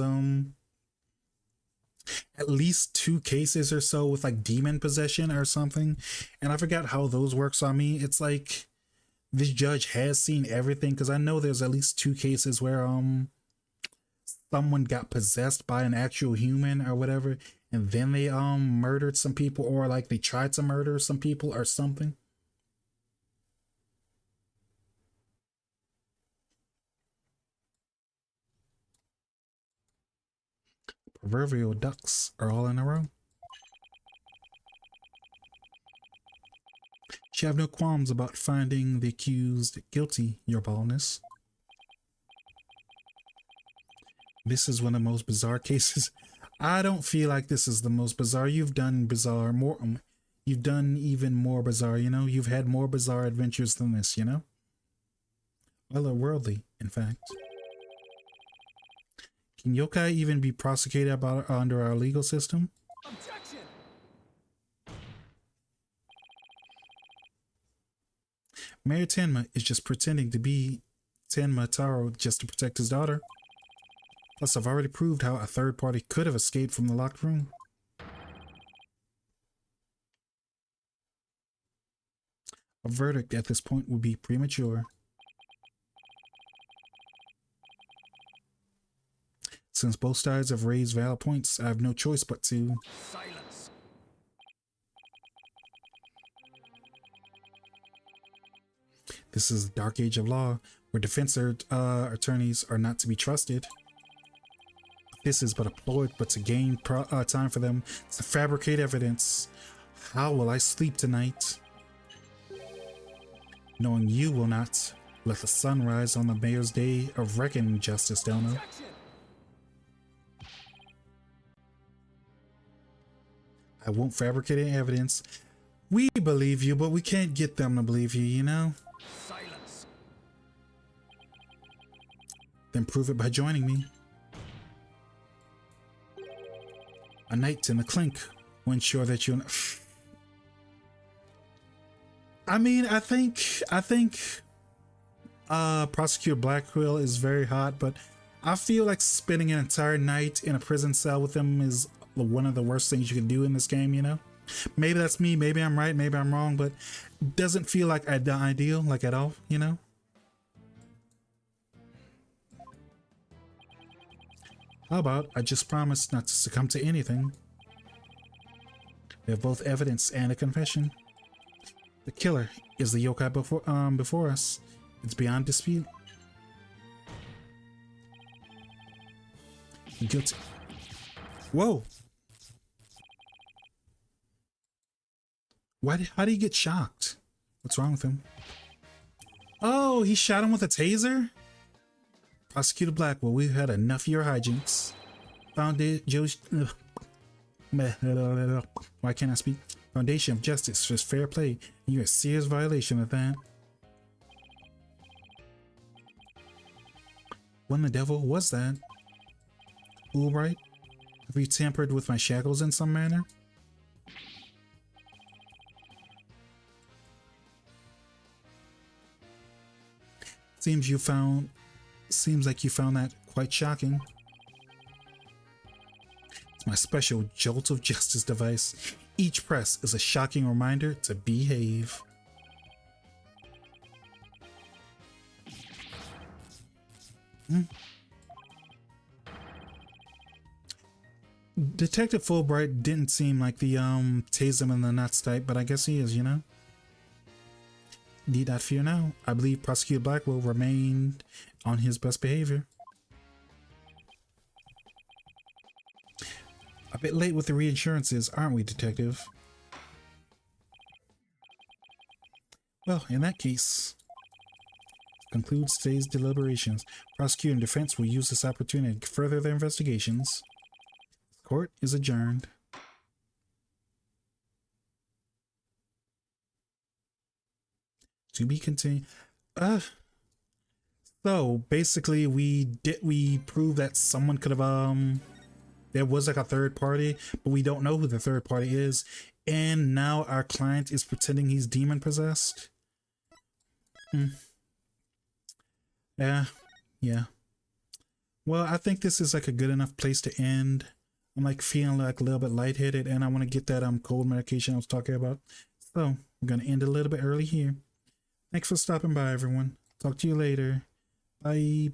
at least 2 cases or so with like demon possession or something, and I forgot how those work. So I mean, it's like this judge has seen everything, because I know there's at least 2 cases where someone got possessed by an actual human or whatever, and then they murdered some people, or like they tried to murder some people or something. Proverbial ducks are all in a row. You have no qualms about finding the accused guilty, your baldness. This is one of the most bizarre cases. I don't feel like this is the most bizarre. You've done bizarre more. You've done even more bizarre, you know? You've had more bizarre adventures than this, you know? Otherworldly, in fact. Can yokai even be prosecuted about under our legal system? Objection! Mayor Tenma is just pretending to be Tenma Taro just to protect his daughter. Plus, I've already proved how a third party could have escaped from the locked room. A verdict at this point would be premature. Since both sides have raised valid points, I have no choice but to... Silence. This is the dark age of law, where defense attorneys are not to be trusted. This is but a ploy, but to gain time for them to fabricate evidence. How will I sleep tonight? Knowing you will not let the sun rise on the mayor's day of reckoning, Justice Delno. I won't fabricate any evidence. We believe you, but we can't get them to believe you, you know? Silence. Then prove it by joining me. A night in the clink will ensure that you... I mean, I think Prosecutor Blackwell is very hot, but I feel like spending an entire night in a prison cell with him is one of the worst things you can do in this game, you know? Maybe that's me, maybe I'm right, maybe I'm wrong, but it doesn't feel like ideal, like at all, you know? How about I just promise not to succumb to anything? We have both evidence and a confession. The killer is the yokai before us. It's beyond dispute. Guilty. Whoa! How did he get shocked? What's wrong with him? Oh, he shot him with a taser? Prosecutor Blackwell, we've had enough of your hijinks. Why can't I speak? Foundation of Justice for fair play. You're a serious violation of that. What in the devil was that? Albright? Have you tampered with my shackles in some manner? Seems like you found that quite shocking. It's my special jolt of justice device. Each press is a shocking reminder to behave. Detective Fulbright didn't seem like the tase him in the nuts type, but I guess he is, you know? Need not fear now. I believe Prosecutor Blackwell remained on his best behavior. A bit late with the reinsurances, aren't we, Detective? Well, in that case, concludes today's deliberations. Prosecutor and defense will use this opportunity to further their investigations. Court is adjourned. To be continued. So basically we proved that someone could have there was like a third party, but we don't know who the third party is, and now our client is pretending he's demon possessed. Yeah. Well, I think this is like a good enough place to end. I'm like feeling like a little bit lightheaded, and I want to get that cold medication I was talking about. So I'm gonna end a little bit early here. Thanks for stopping by, everyone. Talk to you later. Bye.